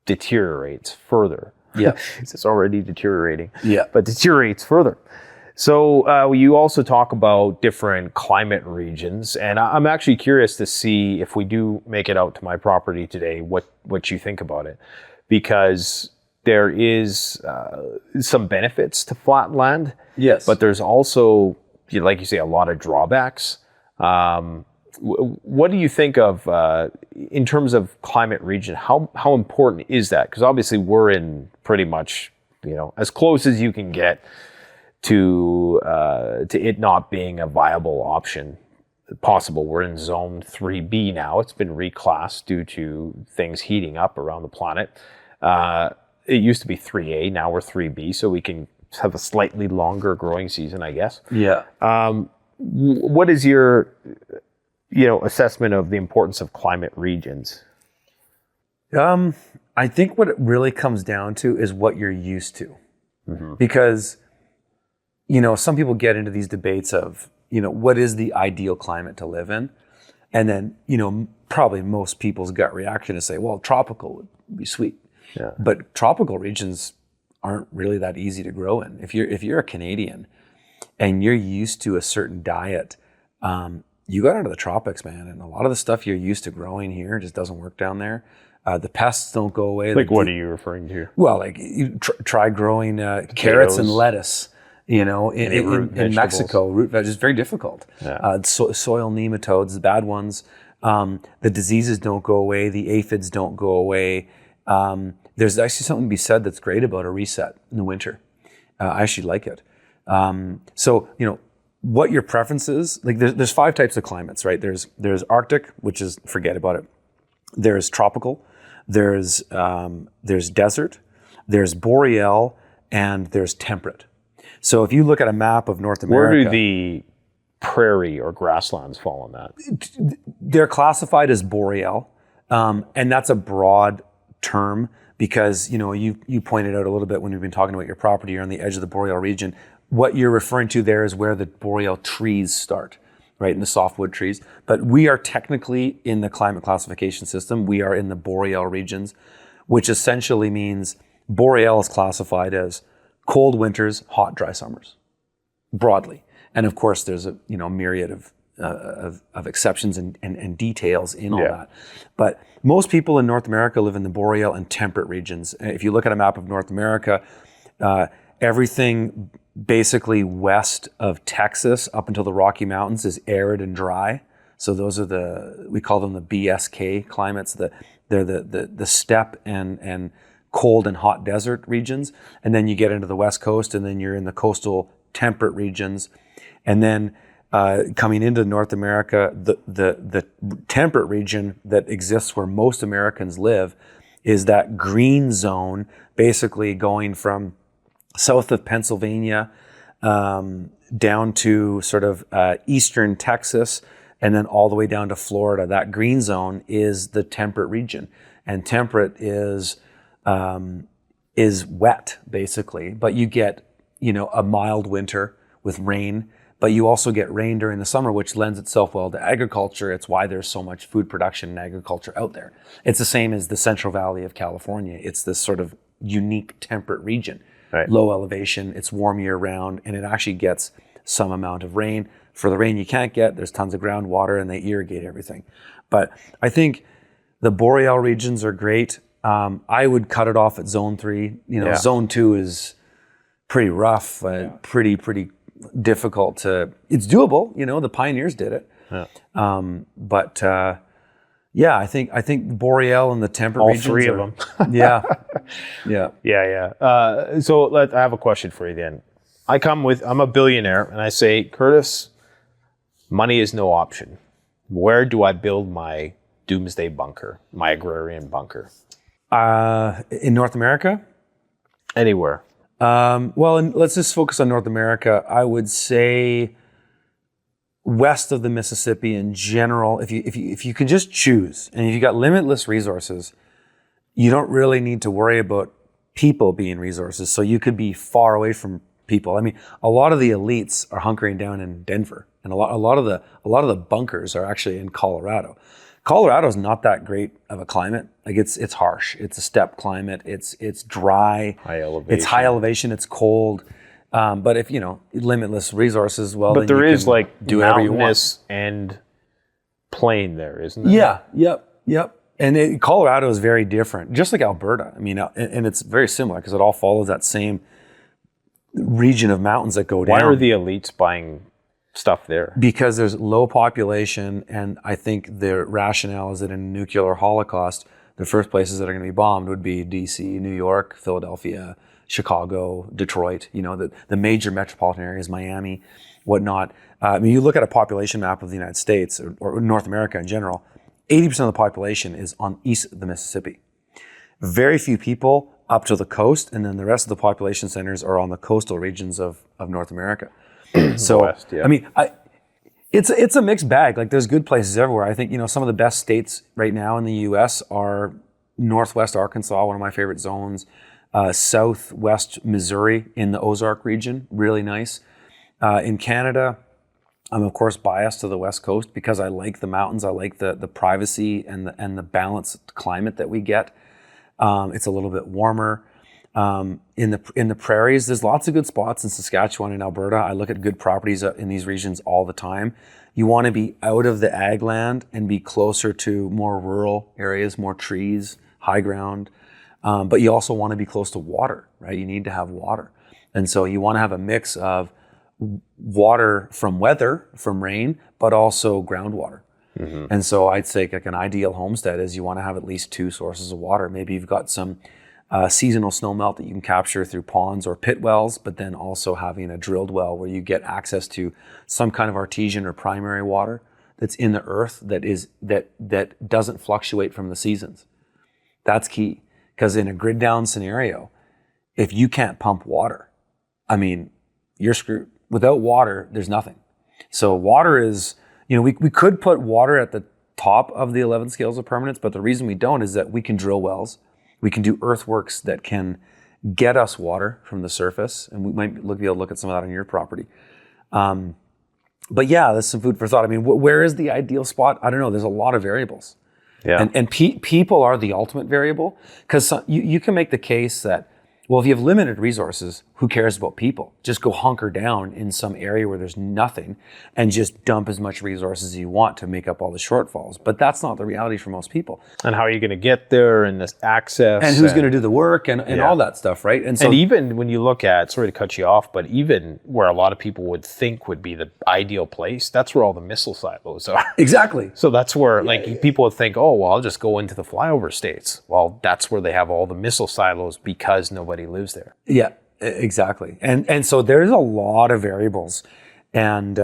S2: deteriorates further.
S1: Yeah.
S2: It's already deteriorating.
S1: Yeah.
S2: But deteriorates further. So you also talk about different climate regions, and I'm actually curious to see if we do make it out to my property today, what you think about it, because there is some benefits to flat land.
S1: Yes.
S2: But there's also, like you say, a lot of drawbacks. What do you think of in terms of climate region? How important is that? Because obviously we're in pretty much, as close as you can get to it not being a viable option possible. We're in zone 3B now. It's been reclassed due to things heating up around the planet. It used to be 3A, now we're 3B, so we can have a slightly longer growing season, I guess.
S1: Yeah.
S2: What is your assessment of the importance of climate regions?
S1: I think what it really comes down to is what you're used to. Mm-hmm. Because some people get into these debates of, what is the ideal climate to live in? And then, probably most people's gut reaction is say, well, tropical would be sweet.
S2: Yeah.
S1: But tropical regions aren't really that easy to grow in. If you're a Canadian and you're used to a certain diet, you got into the tropics, man. And a lot of the stuff you're used to growing here just doesn't work down there. The pests don't go away.
S2: Like, what are you referring to?
S1: Well, like you try growing carrots and lettuce. In Mexico, root veg is very difficult.
S2: Yeah.
S1: Soil nematodes, the bad ones. The diseases don't go away. The aphids don't go away. There's actually something to be said that's great about a reset in the winter. I actually like it. So, what your preference is, like there's 5 types of climates, right? There's Arctic, which is, forget about it. There's tropical, there's desert, there's boreal, and there's temperate. So if you look at a map of North America...
S2: Where do the prairie or grasslands fall on that?
S1: They're classified as boreal, and that's a broad term because, you pointed out a little bit when we've been talking about your property, you're on the edge of the boreal region. What you're referring to there is where the boreal trees start, right, in the softwood trees. But we are technically in the climate classification system. We are in the boreal regions, which essentially means boreal is classified as cold winters, hot, dry summers, broadly. And of course, there's a myriad of exceptions and details in all that. But most people in North America live in the boreal and temperate regions. If you look at a map of North America, everything basically west of Texas up until the Rocky Mountains is arid and dry. So those are we call them the BSK climates. They're the steppe and cold and hot desert regions. And then you get into the West Coast, and then you're in the coastal temperate regions. And then coming into North America, the temperate region that exists where most Americans live is that green zone, basically going from south of Pennsylvania down to sort of eastern Texas, and then all the way down to Florida. That green zone is the temperate region. And temperate is wet, basically, but you get, a mild winter with rain, but you also get rain during the summer, which lends itself well to agriculture. It's why there's so much food production and agriculture out there. It's the same as the Central Valley of California. It's this sort of unique temperate region, right? Low elevation, it's warm year round, and it actually gets some amount of rain. For the rain you can't get, there's tons of groundwater and they irrigate everything. But I think the boreal regions are great. I would cut it off at zone 3. Zone 2 is pretty rough, pretty difficult to. It's doable. The pioneers did it. Yeah. I think boreal and the temperate regions.
S2: All 3 of them.
S1: Yeah.
S2: So I have a question for you then. I'm a billionaire, and I say, Curtis, money is no option. Where do I build my doomsday bunker, my agrarian bunker?
S1: In North America?
S2: Anywhere.
S1: Let's just focus on North America. I would say west of the Mississippi in general, if you can just choose, and if you got limitless resources, you don't really need to worry about people being resources. So you could be far away from people. I mean, a lot of the elites are hunkering down in Denver, and a lot of the bunkers are actually in Colorado. Colorado's not that great of a climate. Like it's harsh. It's a steppe climate. It's dry.
S2: High elevation.
S1: It's high elevation. It's cold. But if limitless resources, well,
S2: But
S1: then
S2: there
S1: you
S2: is
S1: can
S2: like
S1: do whatever you want.
S2: mountainous and plain there, isn't there?
S1: Yeah. Yep. And Colorado is very different, just like Alberta. I mean, and it's very similar because it all follows that same region of mountains that go down.
S2: Why are the elites buying stuff there?
S1: Because there's low population, and I think the rationale is that in a nuclear holocaust, the first places that are going to be bombed would be D.C., New York, Philadelphia, Chicago, Detroit. The major metropolitan areas, Miami, whatnot. I mean, you look at a population map of the United States or North America in general. 80% of the population is on east of the Mississippi. Very few people up to the coast, and then the rest of the population centers are on the coastal regions of North America. So,
S2: West, yeah.
S1: I mean, it's a mixed bag. Like, there's good places everywhere. I think, some of the best states right now in the U.S. are Northwest Arkansas, one of my favorite zones, Southwest Missouri in the Ozark region, really nice. In Canada, I'm of course biased to the West Coast because I like the mountains. I like the privacy and the balanced climate that we get. It's a little bit warmer. In the prairies, there's lots of good spots in Saskatchewan and Alberta. I look at good properties in these regions all the time. You want to be out of the ag land and be closer to more rural areas, more trees, high ground. But you also want to be close to water, right? You need to have water. And so you want to have a mix of water from weather, from rain, but also groundwater. Mm-hmm. And so I'd say like an ideal homestead is you want to have at least 2 sources of water. Maybe you've got some seasonal snowmelt that you can capture through ponds or pit wells, but then also having a drilled well where you get access to some kind of artesian or primary water that's in the earth that doesn't fluctuate from the seasons. That's key, because in a grid down scenario, if you can't pump water, I mean, you're screwed. Without water, there's nothing. So water is, we could put water at the top of the 11 scales of permanence, but the reason we don't is that we can drill wells. We can do earthworks that can get us water from the surface, and we might be able to look at some of that on your property. But yeah, that's some food for thought. I mean, where is the ideal spot? I don't know. There's a lot of variables.
S2: Yeah.
S1: And people are the ultimate variable, because you can make the case that, well, if you have limited resources, who cares about people? Just go hunker down in some area where there's nothing and just dump as much resources as you want to make up all the shortfalls. But that's not the reality for most people.
S2: And how are you going to get there, and this access?
S1: And who's going to do the work and all that stuff, right?
S2: And even when you look at, sorry to cut you off, but even where a lot of people would think would be the ideal place, that's where all the missile silos are.
S1: Exactly.
S2: So that's where people would think, oh, well, I'll just go into the flyover states. Well, that's where they have all the missile silos because nobody lives there.
S1: Yeah, exactly. And so there's a lot of variables. And,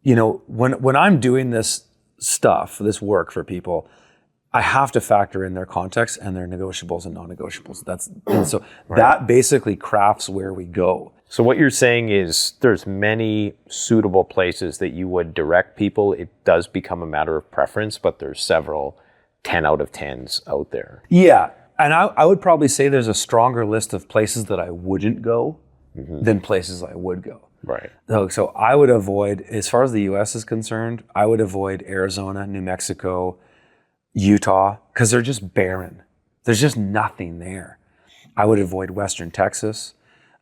S1: when I'm doing this stuff, this work for people, I have to factor in their context and their negotiables and non-negotiables. That basically crafts where we go.
S2: So what you're saying is there's many suitable places that you would direct people. It does become a matter of preference, but there's several 10 out of 10s out there.
S1: Yeah. And I would probably say there's a stronger list of places that I wouldn't go than places I would go.
S2: Right.
S1: So I would avoid, as far as the U.S. is concerned, I would avoid Arizona, New Mexico, Utah, because they're just barren. There's just nothing there. I would avoid Western Texas.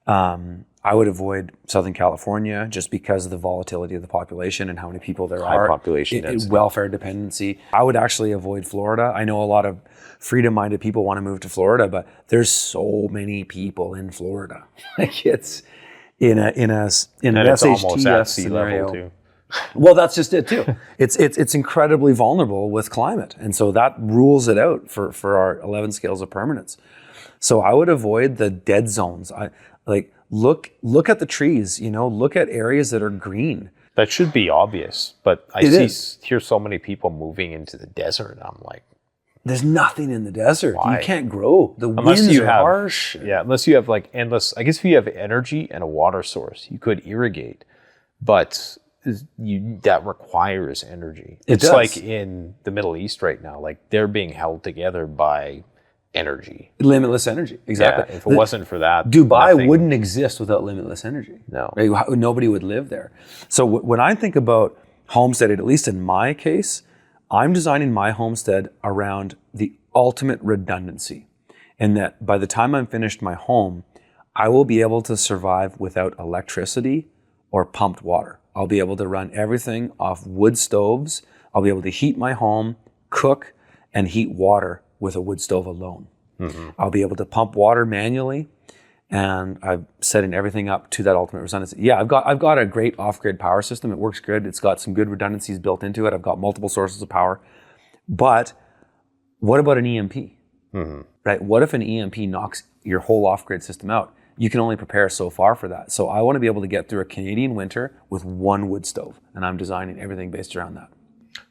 S1: I would avoid Southern California just because of the volatility of the population and how many people there are.
S2: High population density.
S1: Welfare dependency. I would actually avoid Florida. I know a lot of freedom-minded people want to move to Florida, but there's so many people in Florida. Like, it's in an SHTF scenario.
S2: Too.
S1: Well, that's just it too. It's incredibly vulnerable with climate, and so that rules it out for our 11 scales of permanence. So I would avoid the dead zones. Look at the trees. Look at areas that are green.
S2: That should be obvious, but I hear so many people moving into the desert. I'm like,
S1: there's nothing in the desert. Why? You can't grow. The
S2: unless
S1: winds
S2: you
S1: are
S2: have,
S1: harsh.
S2: Yeah, unless you have like endless. I guess if you have energy and a water source, you could irrigate, but that requires energy. It's like in the Middle East right now. Like, they're being held together by energy.
S1: Limitless energy, exactly.
S2: Yeah, if it wasn't for that,
S1: Dubai
S2: nothing.
S1: wouldn't exist without limitless energy.
S2: No.
S1: Right? Nobody would live there. So when I think about homestead, at least in my case, I'm designing my homestead around the ultimate redundancy. And that by the time I'm finished my home, I will be able to survive without electricity or pumped water. I'll be able to run everything off wood stoves. I'll be able to heat my home, cook, and heat water with a wood stove alone. Mm-hmm. I'll be able to pump water manually, and I'm setting everything up to that ultimate redundancy. Yeah, I've got a great off-grid power system. It works good. It's got some good redundancies built into it. I've got multiple sources of power. But what about an EMP? Mm-hmm. Right? What if an EMP knocks your whole off-grid system out? You can only prepare so far for that. So I want to be able to get through a Canadian winter with one wood stove, and I'm designing everything based around that.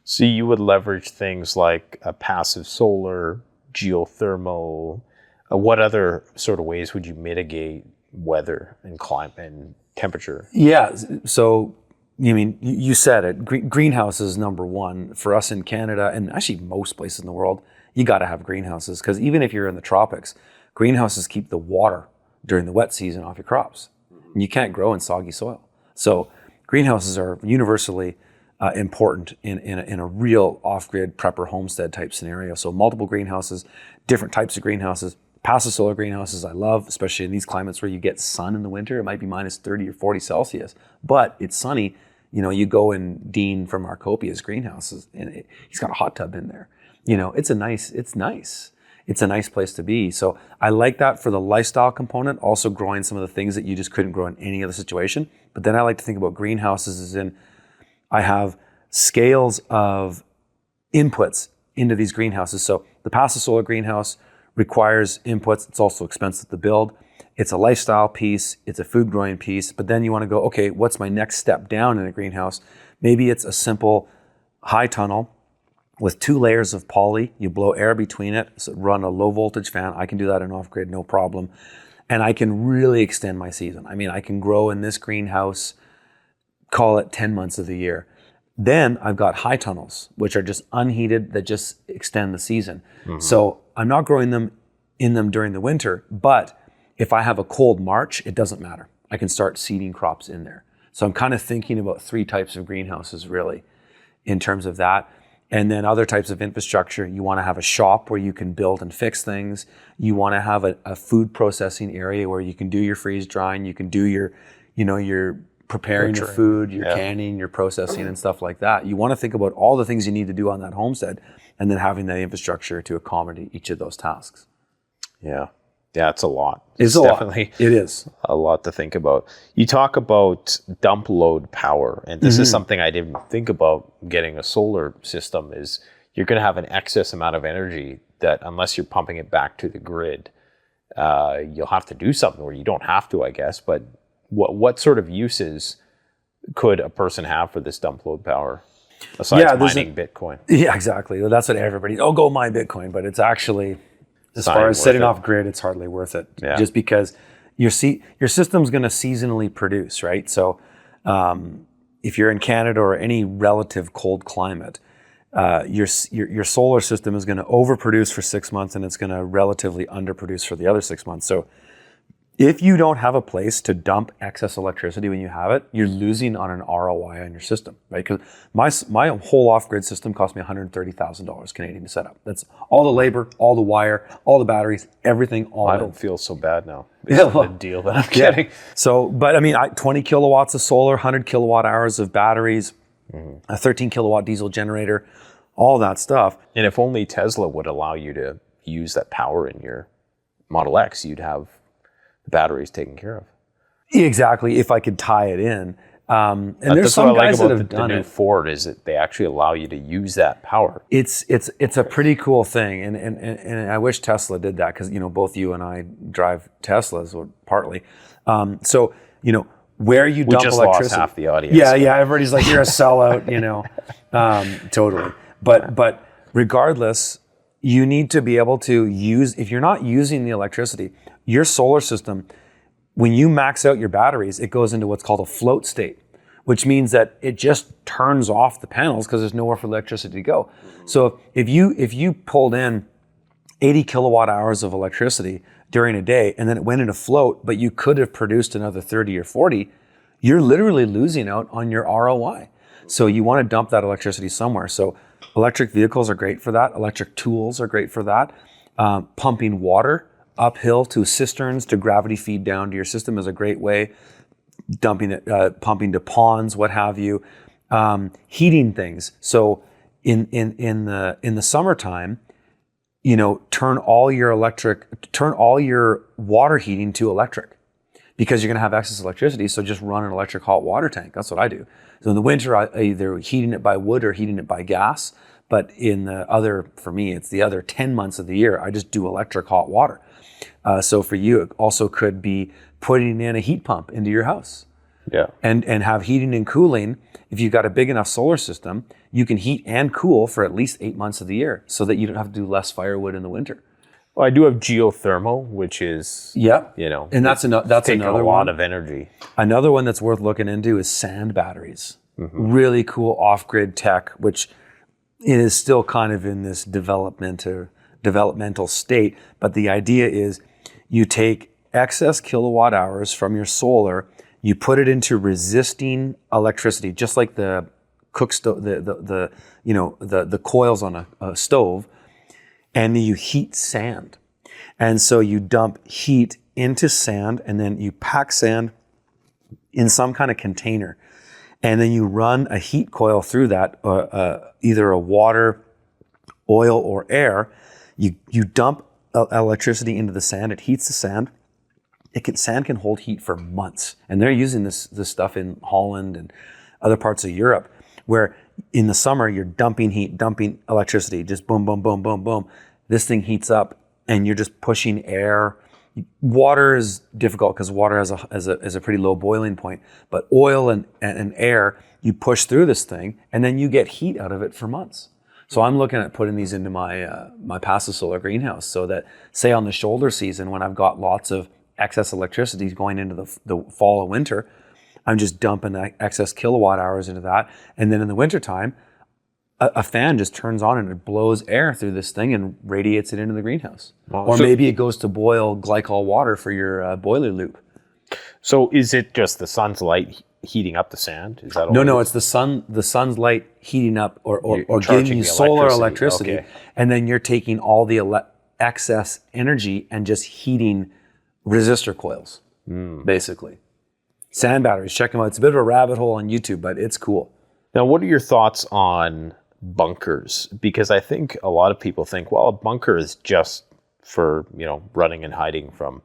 S2: So you would leverage things like a passive solar, geothermal. What other sort of ways would you mitigate weather and climate and temperature?
S1: Yeah. So you said it. Greenhouse is number one for us in Canada, and actually most places in the world. You got to have greenhouses because even if you're in the tropics, greenhouses keep the water during the wet season off your crops. And you can't grow in soggy soil. So greenhouses are universally important in a real off-grid prepper homestead type scenario. So multiple greenhouses, different types of greenhouses. Passive solar greenhouses I love, especially in these climates where you get sun in the winter. It might be minus 30 or 40 Celsius, but it's sunny. You go in Dean from Arcopia's greenhouses, and he's got a hot tub in there. It's nice. It's a nice place to be. So I like that for the lifestyle component, also growing some of the things that you just couldn't grow in any other situation. But then I like to think about greenhouses as in I have scales of inputs into these greenhouses. So the passive solar greenhouse requires inputs. It's also expensive to build. It's a lifestyle piece. It's a food growing piece. But then you want to go, okay, what's my next step down in a greenhouse? Maybe it's a simple high tunnel with 2 layers of poly. You blow air between it, so run a low voltage fan. I can do that in off-grid, no problem. And I can really extend my season. I can grow in this greenhouse, call it 10 months of the year. Then I've got high tunnels, which are just unheated, that just extend the season. Mm-hmm. So I'm not growing them in them during the winter, but if I have a cold March, it doesn't matter. I can start seeding crops in there. So I'm kind of thinking about 3 types of greenhouses really in terms of that. And then other types of infrastructure, you want to have a shop where you can build and fix things. You want to have a food processing area where you can do your freeze drying, you can do your preparing your food, your canning, your processing and stuff like that. You want to think about all the things you need to do on that homestead and then having that infrastructure to accommodate each of those tasks.
S2: Yeah. Yeah, it's a lot.
S1: It's definitely lot. It is
S2: a lot to think about. You talk about dump load power, and this is something I didn't think about getting a solar system is you're going to have an excess amount of energy that unless you're pumping it back to the grid, you'll have to do something where you don't have to, I guess. But what sort of uses could a person have for this dump load power besides mining Bitcoin?
S1: Yeah, exactly. Well, that's what everybody, go mine Bitcoin, but it's actually... As far as setting off grid, it's hardly worth it. Yeah. Just because your system's going to seasonally produce, right? So if you're in Canada or any relative cold climate, your solar system is going to overproduce for 6 months and it's going to relatively underproduce for the other 6 months. So if you don't have a place to dump excess electricity when you have it, you're losing on an ROI on your system, right? Because my whole off-grid system cost me $130,000 Canadian to set up. That's all the labor, all the wire, all the batteries, everything.
S2: I don't feel so bad now. The deal that I'm getting.
S1: So, but 20 kilowatts of solar, 100 kilowatt hours of batteries, a 13 kilowatt diesel generator, all that stuff.
S2: And if only Tesla would allow you to use that power in your Model X, you'd have the battery's taken care of.
S1: Exactly, if I could tie it in. And there's some guys that have done it.
S2: The new Ford is that they actually allow you to use that power.
S1: It's a pretty cool thing, and I wish Tesla did that because both you and I drive Teslas, or partly. So where you dump
S2: just
S1: electricity.
S2: Lost half the audience.
S1: Yeah. Everybody's like, you're a sellout, totally. But regardless, you need to be able to use. If you're not using the electricity, your solar system, when you max out your batteries, it goes into what's called a float state, which means that it just turns off the panels because there's nowhere for electricity to go. So if you pulled in 80 kilowatt hours of electricity during a day, and then it went into float, but you could have produced another 30 or 40, you're literally losing out on your ROI. So you want to dump that electricity somewhere. So electric vehicles are great for that. Electric tools are great for that. Pumping water uphill to cisterns to gravity feed down to your system is a great way. Dumping it, pumping to ponds, what have you. Heating things. So in the summertime, turn all your water heating to electric, because you're going to have excess electricity. So just run an electric hot water tank. That's what I do. So in the winter, I either heating it by wood or heating it by gas. But for me, it's the other 10 months of the year, I just do electric hot water. So for you, it also could be putting in a heat pump into your house.
S2: Yeah.
S1: And have heating and cooling. If you've got a big enough solar system, you can heat and cool for at least 8 months of the year, so that you don't have to do less firewood in the winter.
S2: Well, I do have geothermal, which is,
S1: and that's
S2: taking
S1: another
S2: a lot
S1: one.
S2: of energy.
S1: Another one that's worth looking into is sand batteries. Really cool off-grid tech, which is still kind of in this developmental state. But the idea is you take excess kilowatt hours from your solar, you put it into resisting electricity, just like the cook stove, the coils on a stove, and you heat sand. And so you dump heat into sand, and then you pack sand in some kind of container. And then you run a heat coil through that, either a water, oil, or air. You dump electricity into the sand. It heats the sand. Sand can hold heat for months. And they're using this stuff in Holland and other parts of Europe, where in the summer you're dumping heat, dumping electricity, just boom, boom, boom, boom, boom. This thing heats up, and you're just pushing air. Water is difficult because water has a pretty low boiling point, but oil and air, you push through this thing, and then you get heat out of it for months. So I'm looking at putting these into my passive solar greenhouse, so that, say, on the shoulder season, when I've got lots of excess electricity going into the fall and winter, I'm just dumping excess kilowatt hours into that, and then in the wintertime, a fan just turns on and it blows air through this thing and radiates it into the greenhouse. Wow. Or maybe it goes to boil glycol water for your boiler loop.
S2: So is it just the sun's light heating up the sand? Is that
S1: No, it's the sun's light heating up or giving you solar electricity. Okay. And then you're taking all the excess energy and just heating resistor coils, basically. Sand batteries, check them out. It's a bit of a rabbit hole on YouTube, but it's cool.
S2: Now, what are your thoughts on bunkers? Because I think a lot of people think, well, a bunker is just for, running and hiding from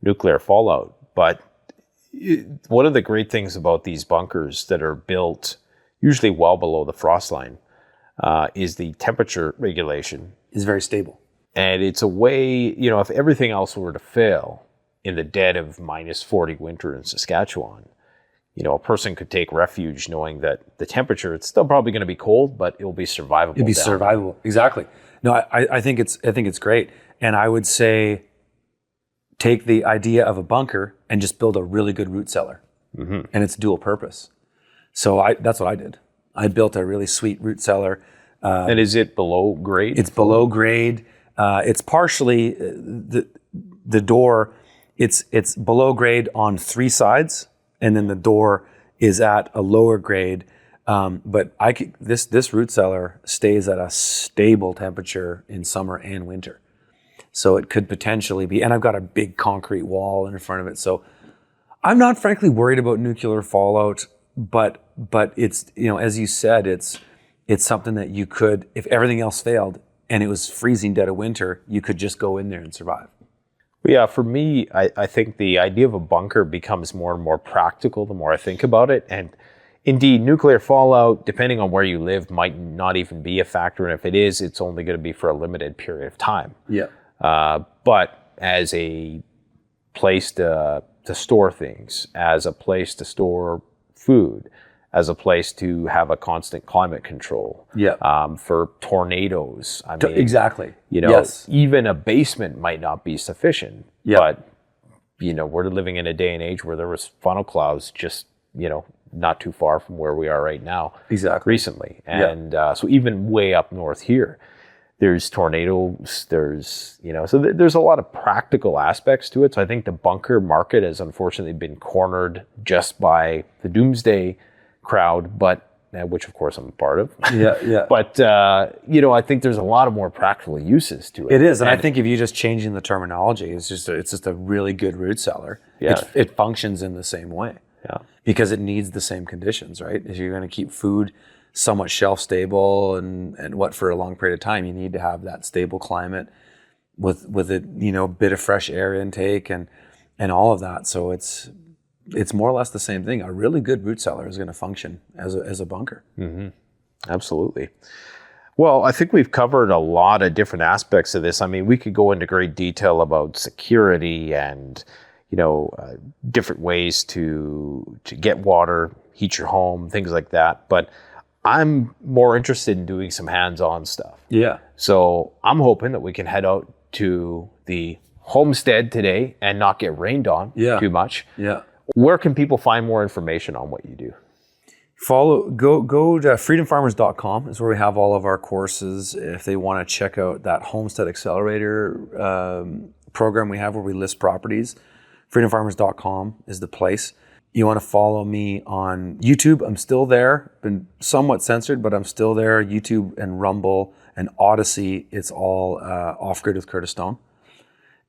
S2: nuclear fallout. But one of the great things about these bunkers that are built usually well below the frost line is the temperature regulation.
S1: Is very stable.
S2: And it's a way, if everything else were to fail in the dead of minus 40 winter in Saskatchewan, a person could take refuge knowing that the temperature, it's still probably going to be cold, but it will be survivable.
S1: It'd be survivable. Exactly. No, I think it's great. And I would say, take the idea of a bunker and just build a really good root cellar. And it's dual purpose. So that's what I did. I built a really sweet root cellar.
S2: And is it below grade?
S1: It's below grade. It's partially the door. It's below grade on 3 sides. And then the door is at a lower grade, but this root cellar stays at a stable temperature in summer and winter, so it could potentially be. And I've got a big concrete wall in front of it, so I'm not frankly worried about nuclear fallout. But it's as you said, it's something that you could, if everything else failed and it was freezing dead of winter, you could just go in there and survive.
S2: Yeah, for me, I think the idea of a bunker becomes more and more practical the more I think about it. And indeed, nuclear fallout, depending on where you live, might not even be a factor. And if it is, it's only going to be for a limited period of time.
S1: Yeah.
S2: But as a place to store things, as a place to store food, as a place to have a constant climate control.
S1: Yeah.
S2: For tornadoes.
S1: Exactly.
S2: Yes. Even a basement might not be sufficient.
S1: Yeah.
S2: But, we're living in a day and age where there was funnel clouds just, not too far from where we are right now.
S1: Exactly.
S2: Recently. And so even way up north here. there's tornadoes, there's, so there's a lot of practical aspects to it. So I think the bunker market has unfortunately been cornered just by the doomsday crowd, which of course I'm a part of.
S1: Yeah.
S2: But, I think there's a lot of more practical uses to it.
S1: It is. And I think if you're just changing the terminology, it's just a really good root cellar.
S2: Yeah.
S1: It functions in the same way.
S2: Yeah.
S1: Because it needs the same conditions, right? If you're going to keep food somewhat shelf stable and what for a long period of time, you need to have that stable climate with a bit of fresh air intake and all of that. So it's more or less the same thing. A really good root cellar is going to function as a bunker.
S2: Mm-hmm. Absolutely. Well, I think we've covered a lot of different aspects of this. I mean, we could go into great detail about security and different ways to get water, heat your home, things like that. But I'm more interested in doing some hands-on stuff.
S1: Yeah.
S2: So I'm hoping that we can head out to the Homestead today and not get rained on too much.
S1: Yeah.
S2: Where can people find more information on what you do?
S1: Go to freedomfarmers.com is where we have all of our courses. If they want to check out that Homestead Accelerator program we have where we list properties, freedomfarmers.com is the place. You want to follow me on YouTube? I'm still there. Been somewhat censored, but I'm still there. YouTube and Rumble and Odyssey. It's all Off Grid with Curtis Stone.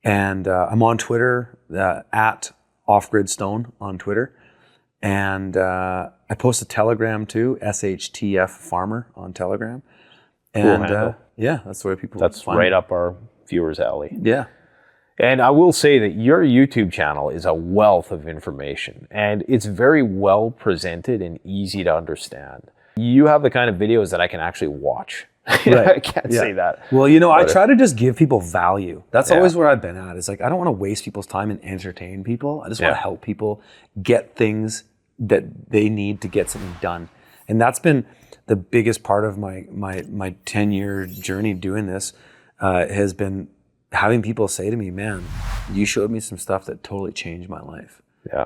S1: And I'm on Twitter at Off Grid Stone on Twitter. And I post a Telegram too, SHTF Farmer on Telegram. And
S2: cool
S1: that's where people
S2: That's
S1: find
S2: right
S1: me.
S2: up our viewers' alley.
S1: Yeah.
S2: And I will say that your YouTube channel is a wealth of information, and it's very well presented and easy to understand. You have the kind of videos that I can actually watch.
S1: Right.
S2: I can't say that.
S1: Well, I try to just give people value. That's always where I've been at. It's like, I don't want to waste people's time and entertain people. I just want to help people get things that they need to get something done. And that's been the biggest part of my 10-year journey doing this, has been having people say to me, man, you showed me some stuff that totally changed my life.
S2: Yeah.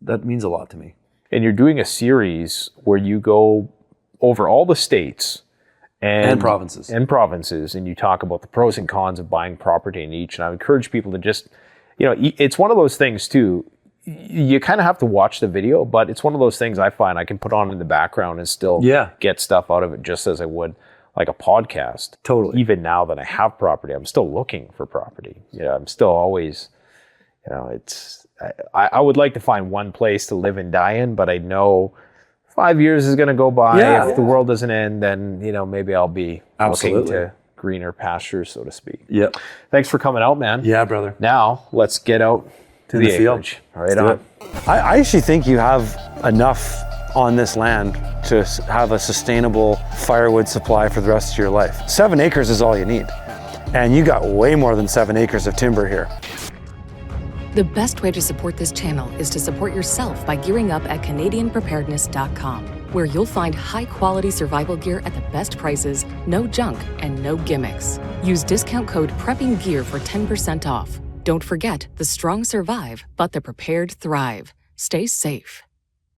S1: That means a lot to me.
S2: And you're doing a series where you go over all the states and
S1: provinces.
S2: And you talk about the pros and cons of buying property in each. And I would encourage people to just, it's one of those things too. You kind of have to watch the video, but it's one of those things I find I can put on in the background and still get stuff out of it just as I would like a podcast.
S1: Totally.
S2: Even now that I have property, I'm still looking for property. I'm still always, I would like to find one place to live and die in, but I know 5 years is going to go by. If the world doesn't end, then, maybe I'll be looking to greener pastures, so to speak.
S1: Yep.
S2: Thanks for coming out, man.
S1: Yeah, brother.
S2: Now let's get out to the
S1: field.
S2: All right, on.
S1: I actually think you have enough on this land to have a sustainable firewood supply for the rest of your life. 7 acres is all you need. And you got way more than 7 acres of timber here.
S3: The best way to support this channel is to support yourself by gearing up at CanadianPreparedness.com, where you'll find high-quality survival gear at the best prices, no junk, and no gimmicks. Use discount code PREPPINGGEAR for 10% off. Don't forget, the strong survive, but the prepared thrive. Stay safe.